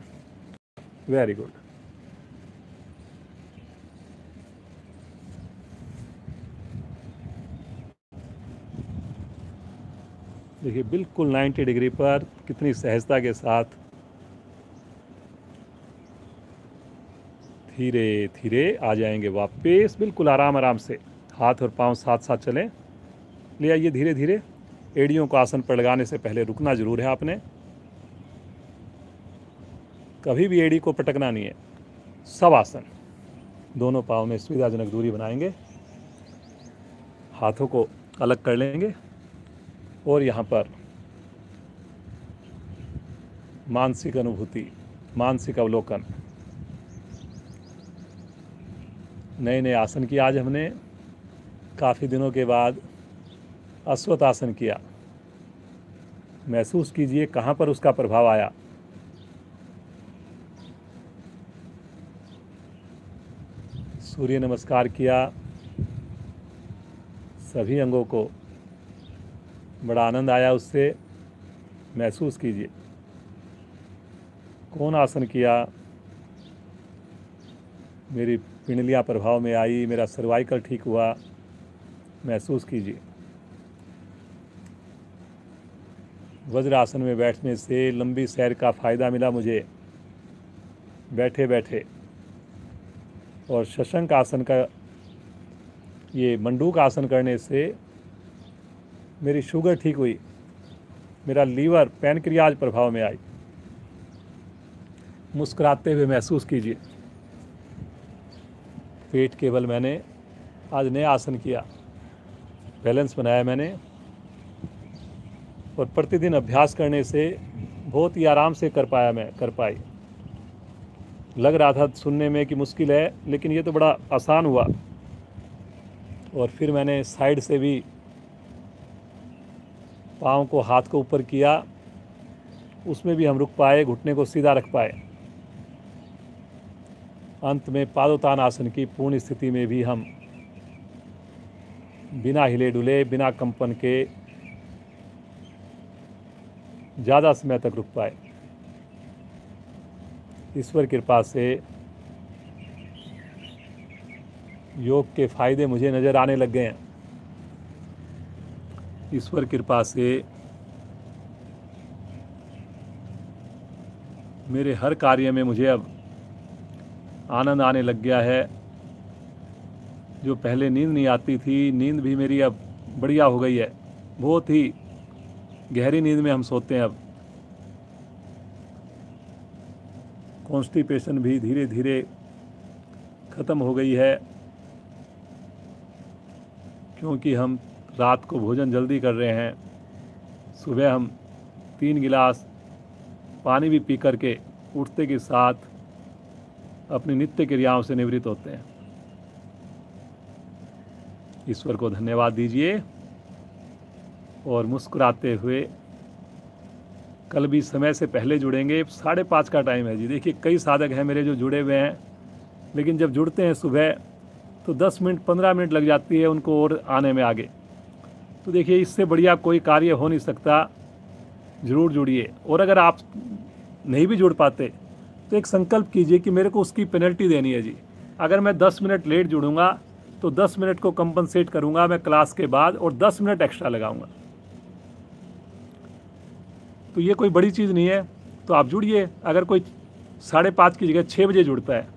Very good. देखिए बिल्कुल 90 डिग्री पर कितनी सहजता के साथ धीरे धीरे आ जाएंगे वापस, बिल्कुल आराम आराम से। हाथ और पांव साथ साथ चलें, ले आइए धीरे धीरे। एड़ियों को आसन पर लगाने से पहले रुकना जरूर है आपने, कभी भी एड़ी को पटकना नहीं है। सब आसन दोनों पाँव में सुविधाजनक दूरी बनाएंगे, हाथों को अलग कर लेंगे और यहाँ पर मानसिक अनुभूति, मानसिक अवलोकन। नए नए आसन की आज हमने काफ़ी दिनों के बाद अश्वत्थ आसन किया। महसूस कीजिए कहाँ पर उसका प्रभाव आया। सूर्य नमस्कार किया, सभी अंगों को बड़ा आनंद आया उससे, महसूस कीजिए। कोण आसन किया, मेरी पिंडलियाँ प्रभाव में आई, मेरा सर्वाइकल ठीक हुआ, महसूस कीजिए। वज्रासन में बैठने से लंबी सैर का फ़ायदा मिला मुझे बैठे बैठे। और शशंक आसन का, ये मंडूक आसन करने से मेरी शुगर ठीक हुई। मेरा लीवर पैनक्रियाज प्रभाव में आई। मुस्कुराते हुए महसूस कीजिए। पेट केवल मैंने आज नया आसन किया, बैलेंस बनाया मैंने, और प्रतिदिन अभ्यास करने से बहुत ही आराम से कर पाई। लग रहा था सुनने में कि मुश्किल है, लेकिन ये तो बड़ा आसान हुआ। और फिर मैंने साइड से भी पाँव को, हाथ को ऊपर किया, उसमें भी हम रुक पाए, घुटने को सीधा रख पाए। अंत में पादोत्तान आसन की पूर्ण स्थिति में भी हम बिना हिले डुले, बिना कंपन के ज़्यादा समय तक रुक पाए। ईश्वर कृपा से योग के फायदे मुझे नज़र आने लग गए हैं। ईश्वर कृपा से मेरे हर कार्य में मुझे अब आनंद आने लग गया है। जो पहले नींद नहीं आती थी, नींद भी मेरी अब बढ़िया हो गई है। बहुत ही गहरी नींद में हम सोते हैं अब। कॉन्स्टिपेशन भी धीरे धीरे ख़त्म हो गई है, क्योंकि हम रात को भोजन जल्दी कर रहे हैं। सुबह हम 3 गिलास पानी भी पी करके उठते के साथ अपनी नित्य क्रियाओं से निवृत्त होते हैं। ईश्वर को धन्यवाद दीजिए और मुस्कुराते हुए कल भी समय से पहले जुड़ेंगे। 5:30 का टाइम है जी। देखिए, कई साधक हैं मेरे जो जुड़े हुए हैं, लेकिन जब जुड़ते हैं सुबह तो 10 मिनट 15 मिनट लग जाती है उनको और आने में आगे। तो देखिए, इससे बढ़िया कोई कार्य हो नहीं सकता। ज़रूर जुड़िए। और अगर आप नहीं भी जुड़ पाते तो एक संकल्प कीजिए कि मेरे को उसकी पेनल्टी देनी है जी। अगर मैं 10 मिनट लेट जुड़ूंगा तो 10 मिनट को कंपनसेट करूंगा मैं क्लास के बाद, और 10 मिनट एक्स्ट्रा लगाऊंगा। तो ये कोई बड़ी चीज़ नहीं है। तो आप जुड़िए। अगर कोई 5:30 की जगह 6 बजे जुड़ता है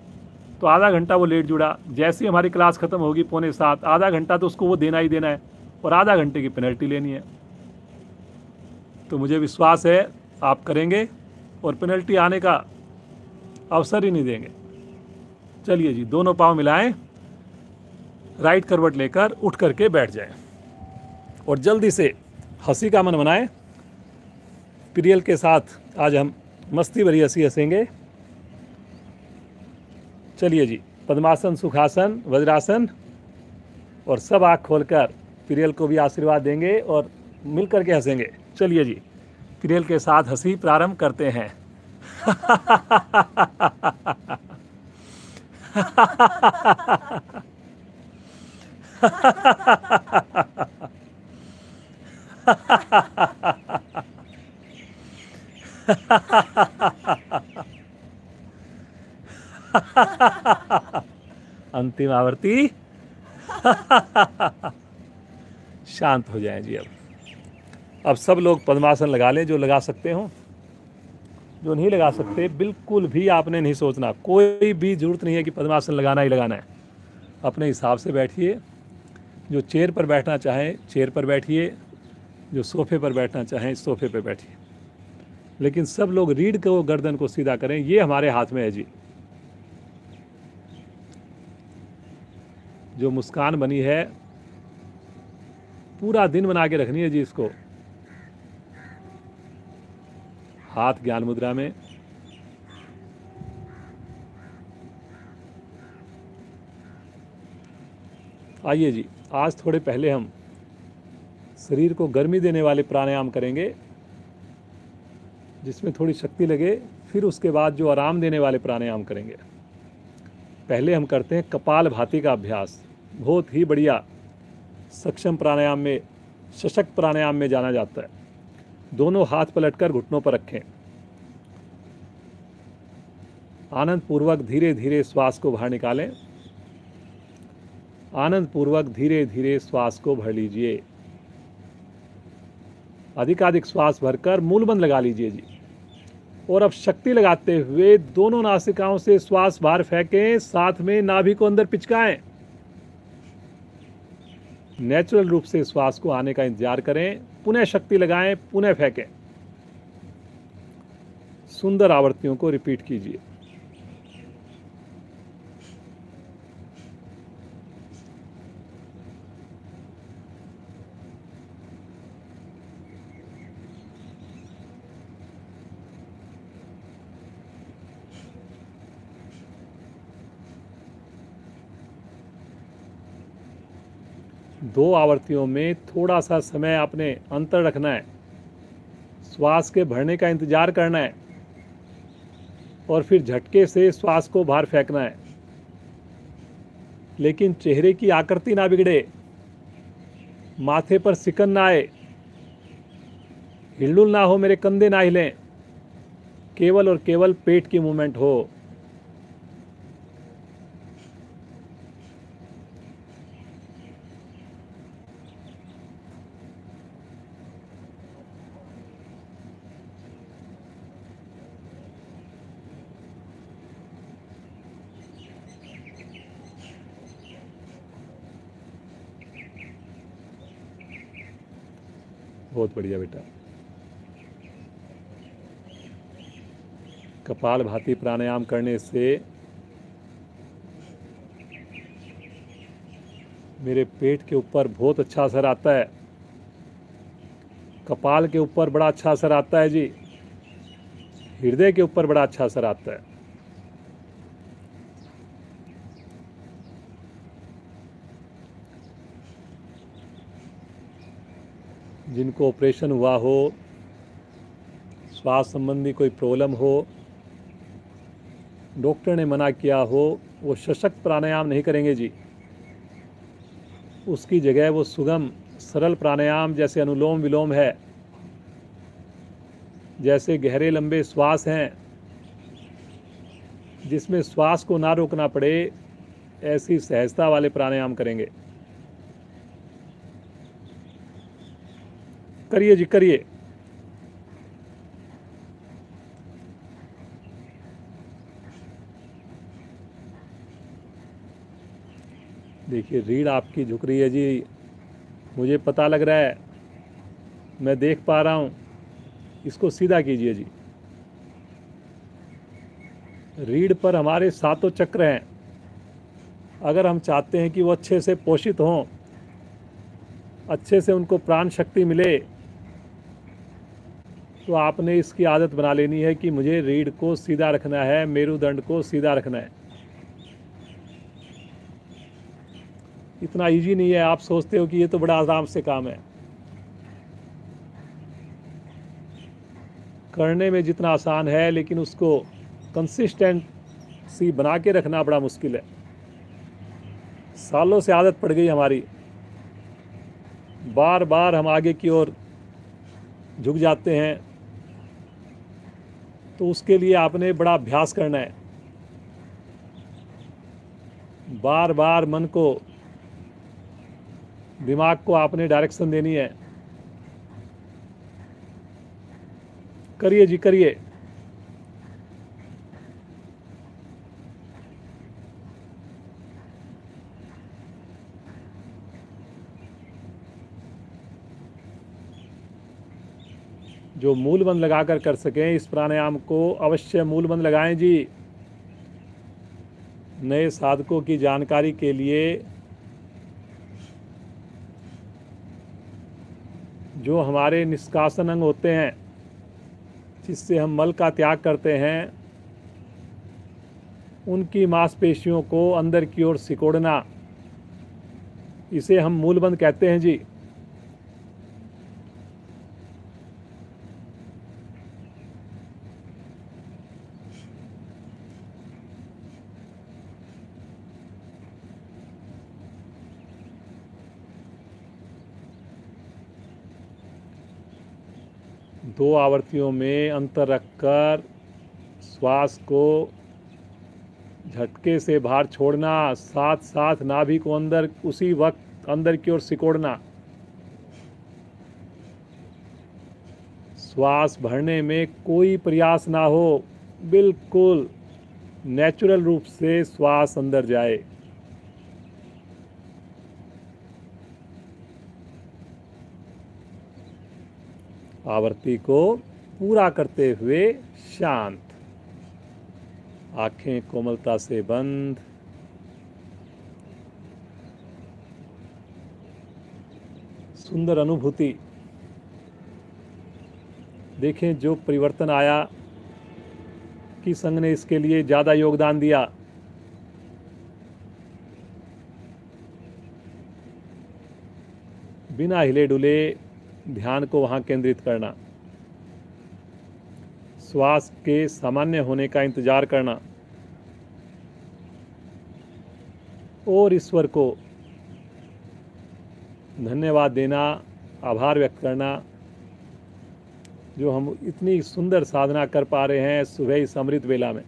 तो आधा घंटा वो लेट जुड़ा, जैसे ही हमारी क्लास ख़त्म होगी 6:45, आधा घंटा तो उसको वो देना ही देना है, और आधा घंटे की पेनल्टी लेनी है। तो मुझे विश्वास है आप करेंगे और पेनल्टी आने का अवसर ही नहीं देंगे। चलिए जी, दोनों पाँव मिलाएं, राइट करवट लेकर उठ करके बैठ जाएं, और जल्दी से हंसी का मन बनाएं। प्रियल के साथ आज हम मस्ती भरी हंसी हंसेंगे। चलिए जी, पद्मासन, सुखासन, वज्रासन, और सब आँख खोलकर प्रियल को भी आशीर्वाद देंगे और मिल करके हंसेंगे। चलिए जी, प्रियल के साथ हंसी प्रारंभ करते हैं। अंतिम आवर्ती। शांत हो जाएं जी। अब सब लोग पद्मासन लगा लें जो लगा सकते हो। जो नहीं लगा सकते, बिल्कुल भी आपने नहीं सोचना। कोई भी जरूरत नहीं है कि पद्मासन लगाना ही लगाना है। अपने हिसाब से बैठिए। जो चेयर पर बैठना चाहें चेयर पर बैठिए, जो सोफे पर बैठना चाहें सोफे पर बैठिए, लेकिन सब लोग रीढ़ को, गर्दन को सीधा करें। ये हमारे हाथ में है जी। जो मुस्कान बनी है पूरा दिन बना के रखनी है जी इसको। हाथ ज्ञान मुद्रा में, आइए जी। आज थोड़े पहले हम शरीर को गर्मी देने वाले प्राणायाम करेंगे, जिसमें थोड़ी शक्ति लगे। फिर उसके बाद जो आराम देने वाले प्राणायाम करेंगे। पहले हम करते हैं कपालभाति का अभ्यास। बहुत ही बढ़िया सक्षम प्राणायाम में, सशक्त प्राणायाम में जाना जाता है। दोनों हाथ पलटकर घुटनों पर रखें। आनंद पूर्वक धीरे धीरे श्वास को बाहर निकालें। आनंद पूर्वक धीरे धीरे श्वास को भर लीजिए। अधिकाधिक श्वास भरकर मूलबंद लगा लीजिए जी। और अब शक्ति लगाते हुए दोनों नासिकाओं से श्वास बाहर फेंकें, साथ में नाभि को अंदर पिचकाएं। नेचुरल रूप से श्वास को आने का इंतजार करें। पुनः शक्ति लगाएं, पुनः फेंकें। सुंदर आवृत्तियों को रिपीट कीजिए। दो आवृत्तियों में थोड़ा सा समय आपने अंतर रखना है, श्वास के भरने का इंतजार करना है और फिर झटके से श्वास को बाहर फेंकना है। लेकिन चेहरे की आकृति ना बिगड़े, माथे पर सिकन ना आए, हिलडुल ना हो, मेरे कंधे ना हिलें, केवल और केवल पेट की मूवमेंट हो। बहुत बढ़िया बेटा। कपालभाति प्राणायाम करने से मेरे पेट के ऊपर बहुत अच्छा असर आता है, कपाल के ऊपर बड़ा अच्छा असर आता है जी, हृदय के ऊपर बड़ा अच्छा असर आता है। जिनको ऑपरेशन हुआ हो, श्वास संबंधी कोई प्रॉब्लम हो, डॉक्टर ने मना किया हो, वो सशक्त प्राणायाम नहीं करेंगे जी। उसकी जगह वो सुगम सरल प्राणायाम जैसे अनुलोम विलोम है, जैसे गहरे लंबे श्वास हैं जिसमें श्वास को ना रोकना पड़े, ऐसी सहजता वाले प्राणायाम करेंगे। करिए जी, करिए। देखिए रीढ़ आपकी झुक रही है जी, मुझे पता लग रहा है, मैं देख पा रहा हूँ। इसको सीधा कीजिए जी। रीढ़ पर हमारे सातों चक्र हैं। अगर हम चाहते हैं कि वो अच्छे से पोषित हों, अच्छे से उनको प्राण शक्ति मिले, तो आपने इसकी आदत बना लेनी है कि मुझे रीढ़ को सीधा रखना है, मेरुदंड को सीधा रखना है। इतना इजी नहीं है, आप सोचते हो कि ये तो बड़ा आराम से काम है। करने में जितना आसान है, लेकिन उसको कंसिस्टेंसी बना के रखना बड़ा मुश्किल है। सालों से आदत पड़ गई हमारी, बार बार हम आगे की ओर झुक जाते हैं, तो उसके लिए आपने बड़ा अभ्यास करना है। बार बार मन को, दिमाग को आपने डायरेक्शन देनी है। करिए जी, करिए। जो मूलबंध लगाकर कर सकें इस प्राणायाम को, अवश्य मूलबंध लगाएं जी। नए साधकों की जानकारी के लिए, जो हमारे निष्कासन अंग होते हैं, जिससे हम मल का त्याग करते हैं, उनकी मांसपेशियों को अंदर की ओर सिकोड़ना, इसे हम मूलबंध कहते हैं जी। दो आवृत्तियों में अंतर रखकर श्वास को झटके से बाहर छोड़ना, साथ साथ नाभि को अंदर उसी वक्त अंदर की ओर सिकोड़ना। श्वास भरने में कोई प्रयास ना हो, बिल्कुल नेचुरल रूप से श्वास अंदर जाए। आवृत्ति को पूरा करते हुए शांत। आंखें कोमलता से बंद। सुंदर अनुभूति। देखें जो परिवर्तन आया, किस अंग ने इसके लिए ज़्यादा योगदान दिया। बिना हिले डुले ध्यान को वहाँ केंद्रित करना, श्वास के सामान्य होने का इंतजार करना और ईश्वर को धन्यवाद देना, आभार व्यक्त करना जो हम इतनी सुंदर साधना कर पा रहे हैं सुबह इस अमृत वेला में।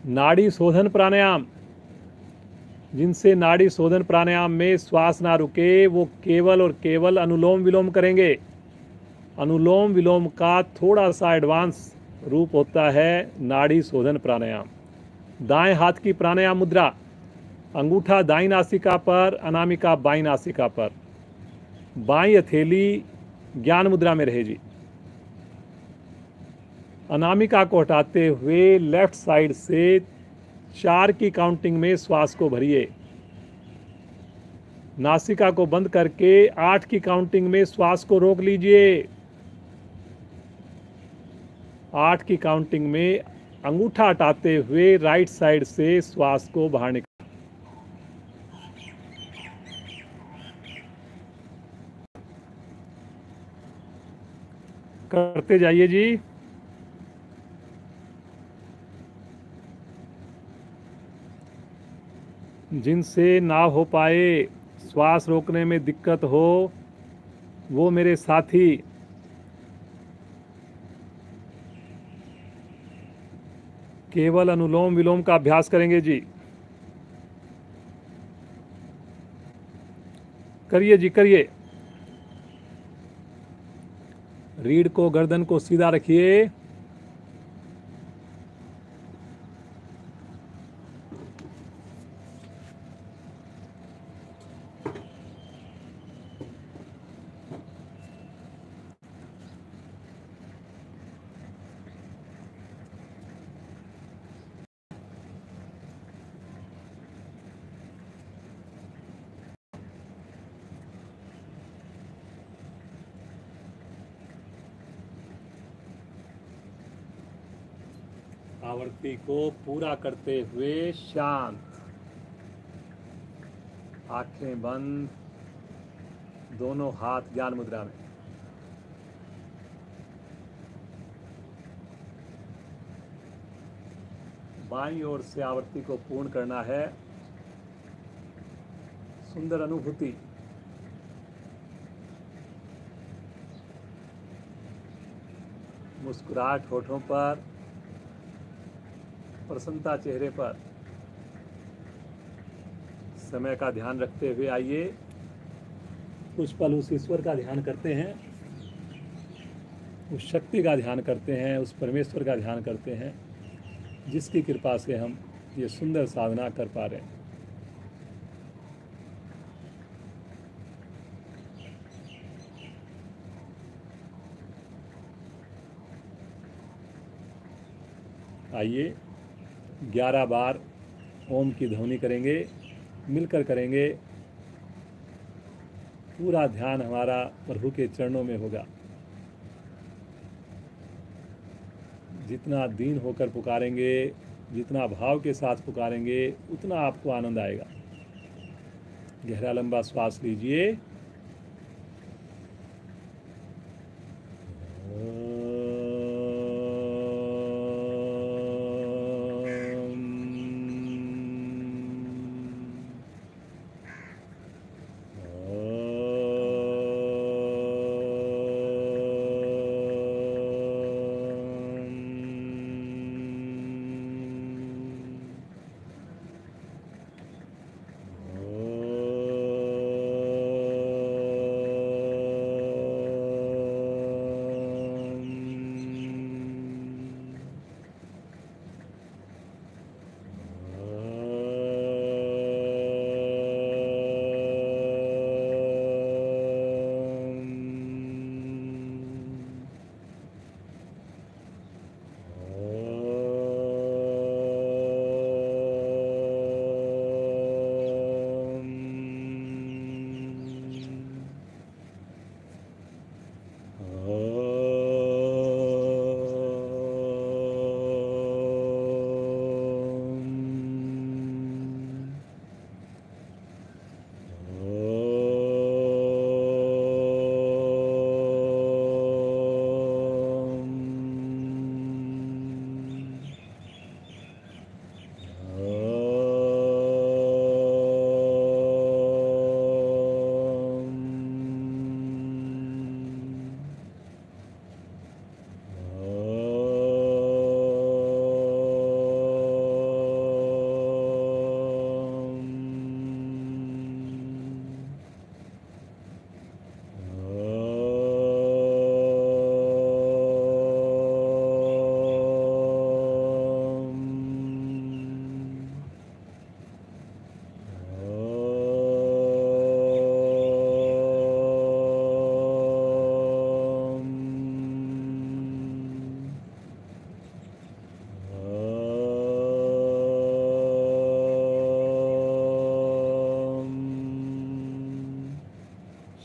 नाड़ी शोधन प्राणायाम, जिनसे नाड़ी शोधन प्राणायाम में श्वास ना रुके वो केवल और केवल अनुलोम विलोम करेंगे। अनुलोम विलोम का थोड़ा सा एडवांस रूप होता है नाड़ी शोधन प्राणायाम। दाएं हाथ की प्राणायाम मुद्रा, अंगूठा दाईं नासिका पर, अनामिका बाईं नासिका पर, बाईं हथेली ज्ञान मुद्रा में रहेगी। अनामिका को हटाते हुए लेफ्ट साइड से 4 की काउंटिंग में श्वास को भरिए। नासिका को बंद करके 8 की काउंटिंग में श्वास को रोक लीजिए। 8 की काउंटिंग में अंगूठा हटाते हुए राइट साइड से श्वास को बाहर निकाल। करते जाइए जी। जिनसे ना हो पाए, श्वास रोकने में दिक्कत हो, वो मेरे साथी केवल अनुलोम विलोम का अभ्यास करेंगे जी। करिए जी, करिए। रीढ़ को, गर्दन को सीधा रखिए। आवृत्ति को पूरा करते हुए शांत, आंखें बंद, दोनों हाथ ज्ञान मुद्रा में। बाईं ओर से आवृत्ति को पूर्ण करना है। सुंदर अनुभूति। मुस्कुराहट होठों पर, प्रसन्नता चेहरे पर। समय का ध्यान रखते हुए आइए कुछ पल उस ईश्वर का ध्यान करते हैं, उस शक्ति का ध्यान करते हैं, उस परमेश्वर का ध्यान करते हैं जिसकी कृपा से हम ये सुंदर साधना कर पा रहे हैं। आइए 11 बार ओम की ध्वनि करेंगे, मिलकर करेंगे। पूरा ध्यान हमारा प्रभु के चरणों में होगा। जितना दीन होकर पुकारेंगे, जितना भाव के साथ पुकारेंगे, उतना आपको आनंद आएगा। गहरा लंबा श्वास लीजिए।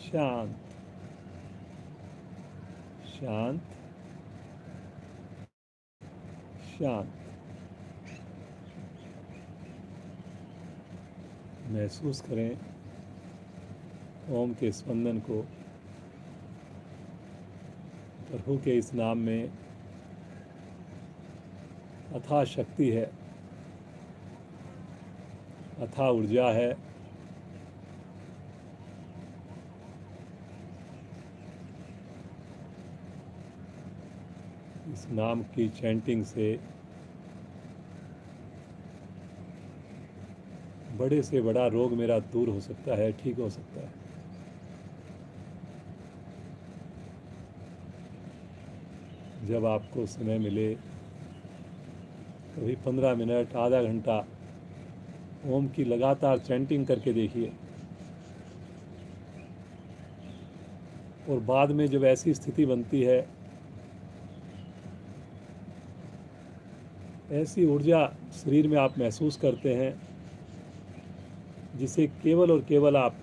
शांत, शांत, शांत। महसूस करें ओम के स्पंदन को। प्रभु के इस नाम में अथाह शक्ति है, अथाह ऊर्जा है। इस नाम की चैंटिंग से बड़े से बड़ा रोग मेरा दूर हो सकता है, ठीक हो सकता है। जब आपको समय मिले, कभी 15 मिनट, आधा घंटा ओम की लगातार चैंटिंग करके देखिए। और बाद में जब ऐसी स्थिति बनती है, ऐसी ऊर्जा शरीर में आप महसूस करते हैं जिसे केवल और केवल आप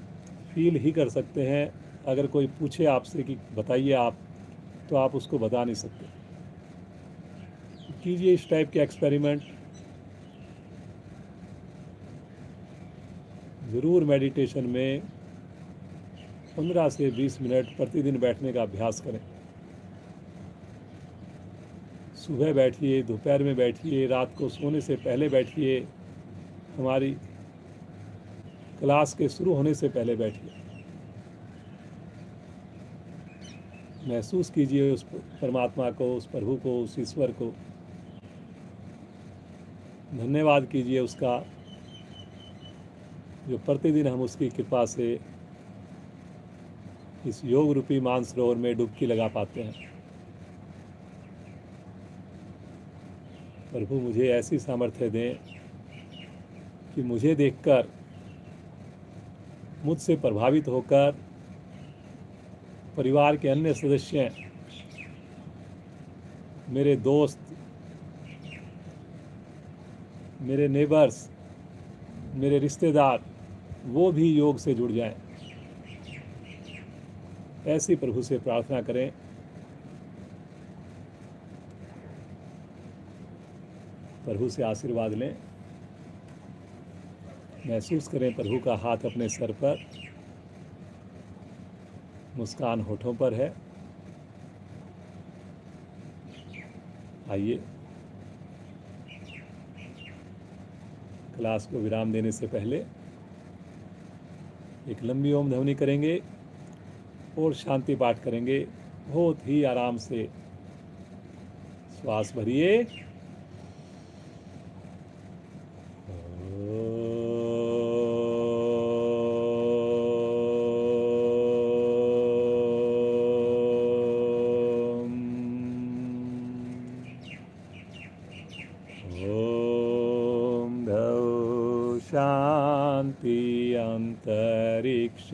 फील ही कर सकते हैं। अगर कोई पूछे आपसे कि बताइए आप, तो आप उसको बता नहीं सकते। कीजिए इस टाइप के एक्सपेरिमेंट। ज़रूर मेडिटेशन में 15 से 20 मिनट प्रतिदिन बैठने का अभ्यास करें। सुबह बैठिए, दोपहर में बैठिए, रात को सोने से पहले बैठिए, हमारी क्लास के शुरू होने से पहले बैठिए। महसूस कीजिए उस परमात्मा को, उस प्रभु को, उस ईश्वर को। धन्यवाद कीजिए उसका, जो प्रतिदिन हम उसकी कृपा से इस योग रूपी मानसरोवर में डुबकी लगा पाते हैं। प्रभु मुझे ऐसी सामर्थ्य दें कि मुझे देखकर, मुझसे प्रभावित होकर परिवार के अन्य सदस्य, मेरे दोस्त, मेरे नेबर्स, मेरे रिश्तेदार, वो भी योग से जुड़ जाएं। ऐसी प्रभु से प्रार्थना करें। प्रभु से आशीर्वाद लें। महसूस करें प्रभु का हाथ अपने सर पर, मुस्कान होठों पर है। आइए, क्लास को विराम देने से पहले एक लंबी ओम ध्वनि करेंगे और शांति पाठ करेंगे। बहुत ही आराम से श्वास भरिए। शांति अंतरिक्षं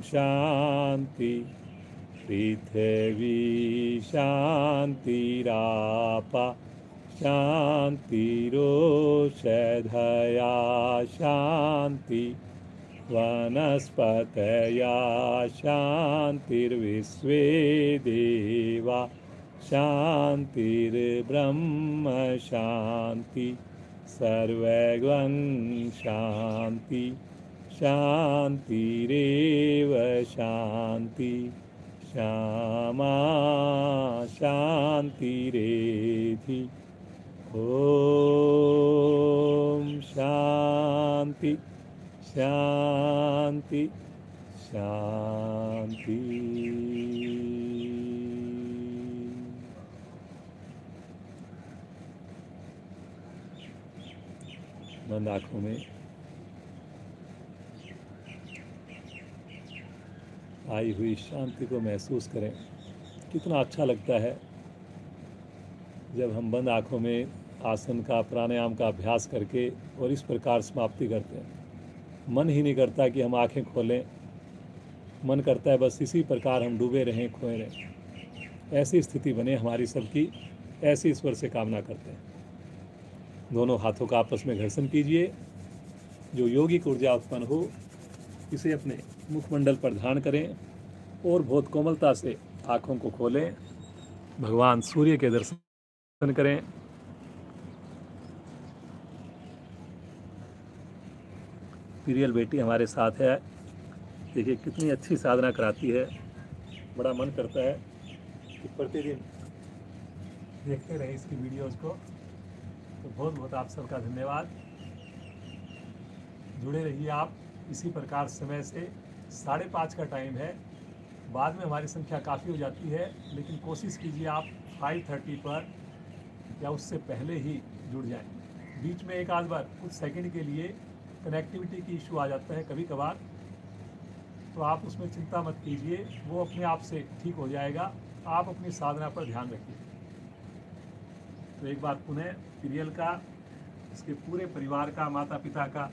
शांति पृथ्वी शांतिरापा शांतिरोषधया शांति वनस्पतया शांतिर्विश्वे देवा शांतिर्ब्रह्म शांति सर्वगं शांति शांतिरेव शांति श्यामा शांतिरेधि। ओम शांति शांति शांति। बंद आँखों में आई हुई शांति को महसूस करें। कितना अच्छा लगता है जब हम बंद आँखों में आसन का, प्राणायाम का अभ्यास करके और इस प्रकार समाप्ति करते हैं। मन ही नहीं करता कि हम आंखें खोलें, मन करता है बस इसी प्रकार हम डूबे रहें, खोए रहें। ऐसी स्थिति बने हमारी सबकी, ऐसी ईश्वर से कामना करते हैं। दोनों हाथों का आपस में घर्षण कीजिए। जो योगिक ऊर्जा उत्पन्न हो, इसे अपने मुखमंडल पर ध्यान करें और बहुत कोमलता से आँखों को खोलें। भगवान सूर्य के दर्शन करें। प्रियल बेटी हमारे साथ है, देखिए कितनी अच्छी साधना कराती है। बड़ा मन करता है कि प्रतिदिन देखते रहे इसकी वीडियोस को। तो बहुत बहुत आप सबका धन्यवाद। जुड़े रहिए आप इसी प्रकार समय से। 5:30 का टाइम है, बाद में हमारी संख्या काफ़ी हो जाती है, लेकिन कोशिश कीजिए आप 5:30 पर या उससे पहले ही जुड़ जाएं। बीच में एक आध बार कुछ सेकंड के लिए कनेक्टिविटी की इशू आ जाता है कभी कभार, तो आप उसमें चिंता मत कीजिए, वो अपने आप से ठीक हो जाएगा। आप अपनी साधना पर ध्यान रखिए। तो एक बार पुनः प्रियल का, इसके पूरे परिवार का, माता पिता का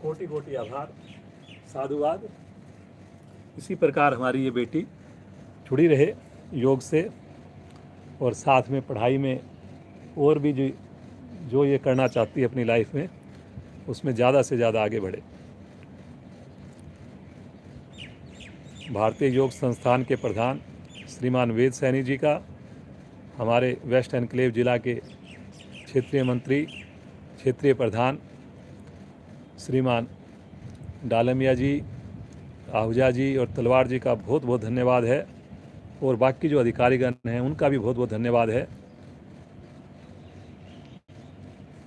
कोटि कोटि आभार, साधुवाद। इसी प्रकार हमारी ये बेटी जुड़ी रहे योग से, और साथ में पढ़ाई में और भी जो ये करना चाहती है अपनी लाइफ में, उसमें ज़्यादा से ज़्यादा आगे बढ़े। भारतीय योग संस्थान के प्रधान श्रीमान वेद सैनी जी का, हमारे वेस्ट एनक्लेव जिला के क्षेत्रीय मंत्री, क्षेत्रीय प्रधान श्रीमान डालमिया जी, आहूजा जी और तलवार जी का बहुत बहुत धन्यवाद है। और बाकी जो अधिकारीगण हैं उनका भी बहुत बहुत धन्यवाद है।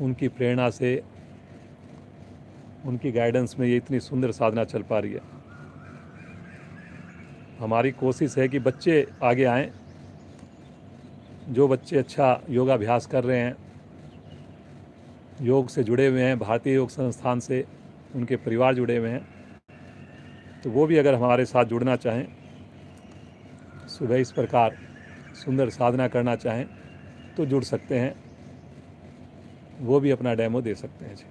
उनकी प्रेरणा से, उनकी गाइडेंस में ये इतनी सुंदर साधना चल पा रही है। हमारी कोशिश है कि बच्चे आगे आएं। जो बच्चे अच्छा योगाभ्यास कर रहे हैं, योग से जुड़े हुए हैं, भारतीय योग संस्थान से उनके परिवार जुड़े हुए हैं, तो वो भी अगर हमारे साथ जुड़ना चाहें, सुबह इस प्रकार सुंदर साधना करना चाहें तो जुड़ सकते हैं। वो भी अपना डेमो दे सकते हैं जी।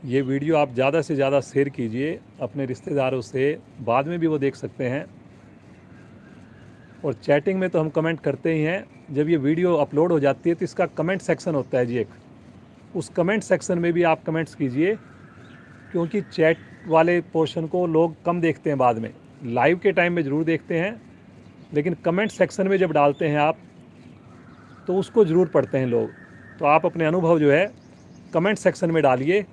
ये वीडियो आप ज़्यादा से ज़्यादा शेयर कीजिए अपने रिश्तेदारों से, बाद में भी वो देख सकते हैं। और चैटिंग में तो हम कमेंट करते ही हैं। जब ये वीडियो अपलोड हो जाती है तो इसका कमेंट सेक्शन होता है जी एक, उस कमेंट सेक्शन में भी आप कमेंट्स कीजिए, क्योंकि चैट वाले पोर्शन को लोग कम देखते हैं। बाद में लाइव के टाइम में ज़रूर देखते हैं, लेकिन कमेंट सेक्शन में जब डालते हैं आप तो उसको ज़रूर पढ़ते हैं लोग। तो आप अपने अनुभव जो है कमेंट सेक्शन में डालिए।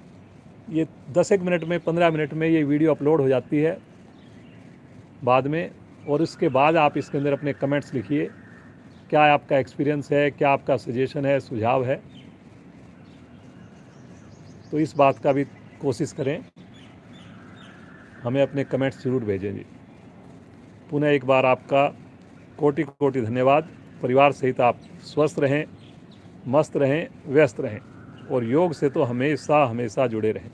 ये 10 मिनट में, 15 मिनट में ये वीडियो अपलोड हो जाती है बाद में, और उसके बाद आप इसके अंदर अपने कमेंट्स लिखिए। क्या आपका एक्सपीरियंस है, क्या आपका सजेशन है, सुझाव है, तो इस बात का भी कोशिश करें। हमें अपने कमेंट्स ज़रूर भेजें जी। पुनः एक बार आपका कोटि कोटि धन्यवाद। परिवार सहित आप स्वस्थ रहें, मस्त रहें, व्यस्त रहें, और योग से तो हमेशा हमेशा जुड़े रहें।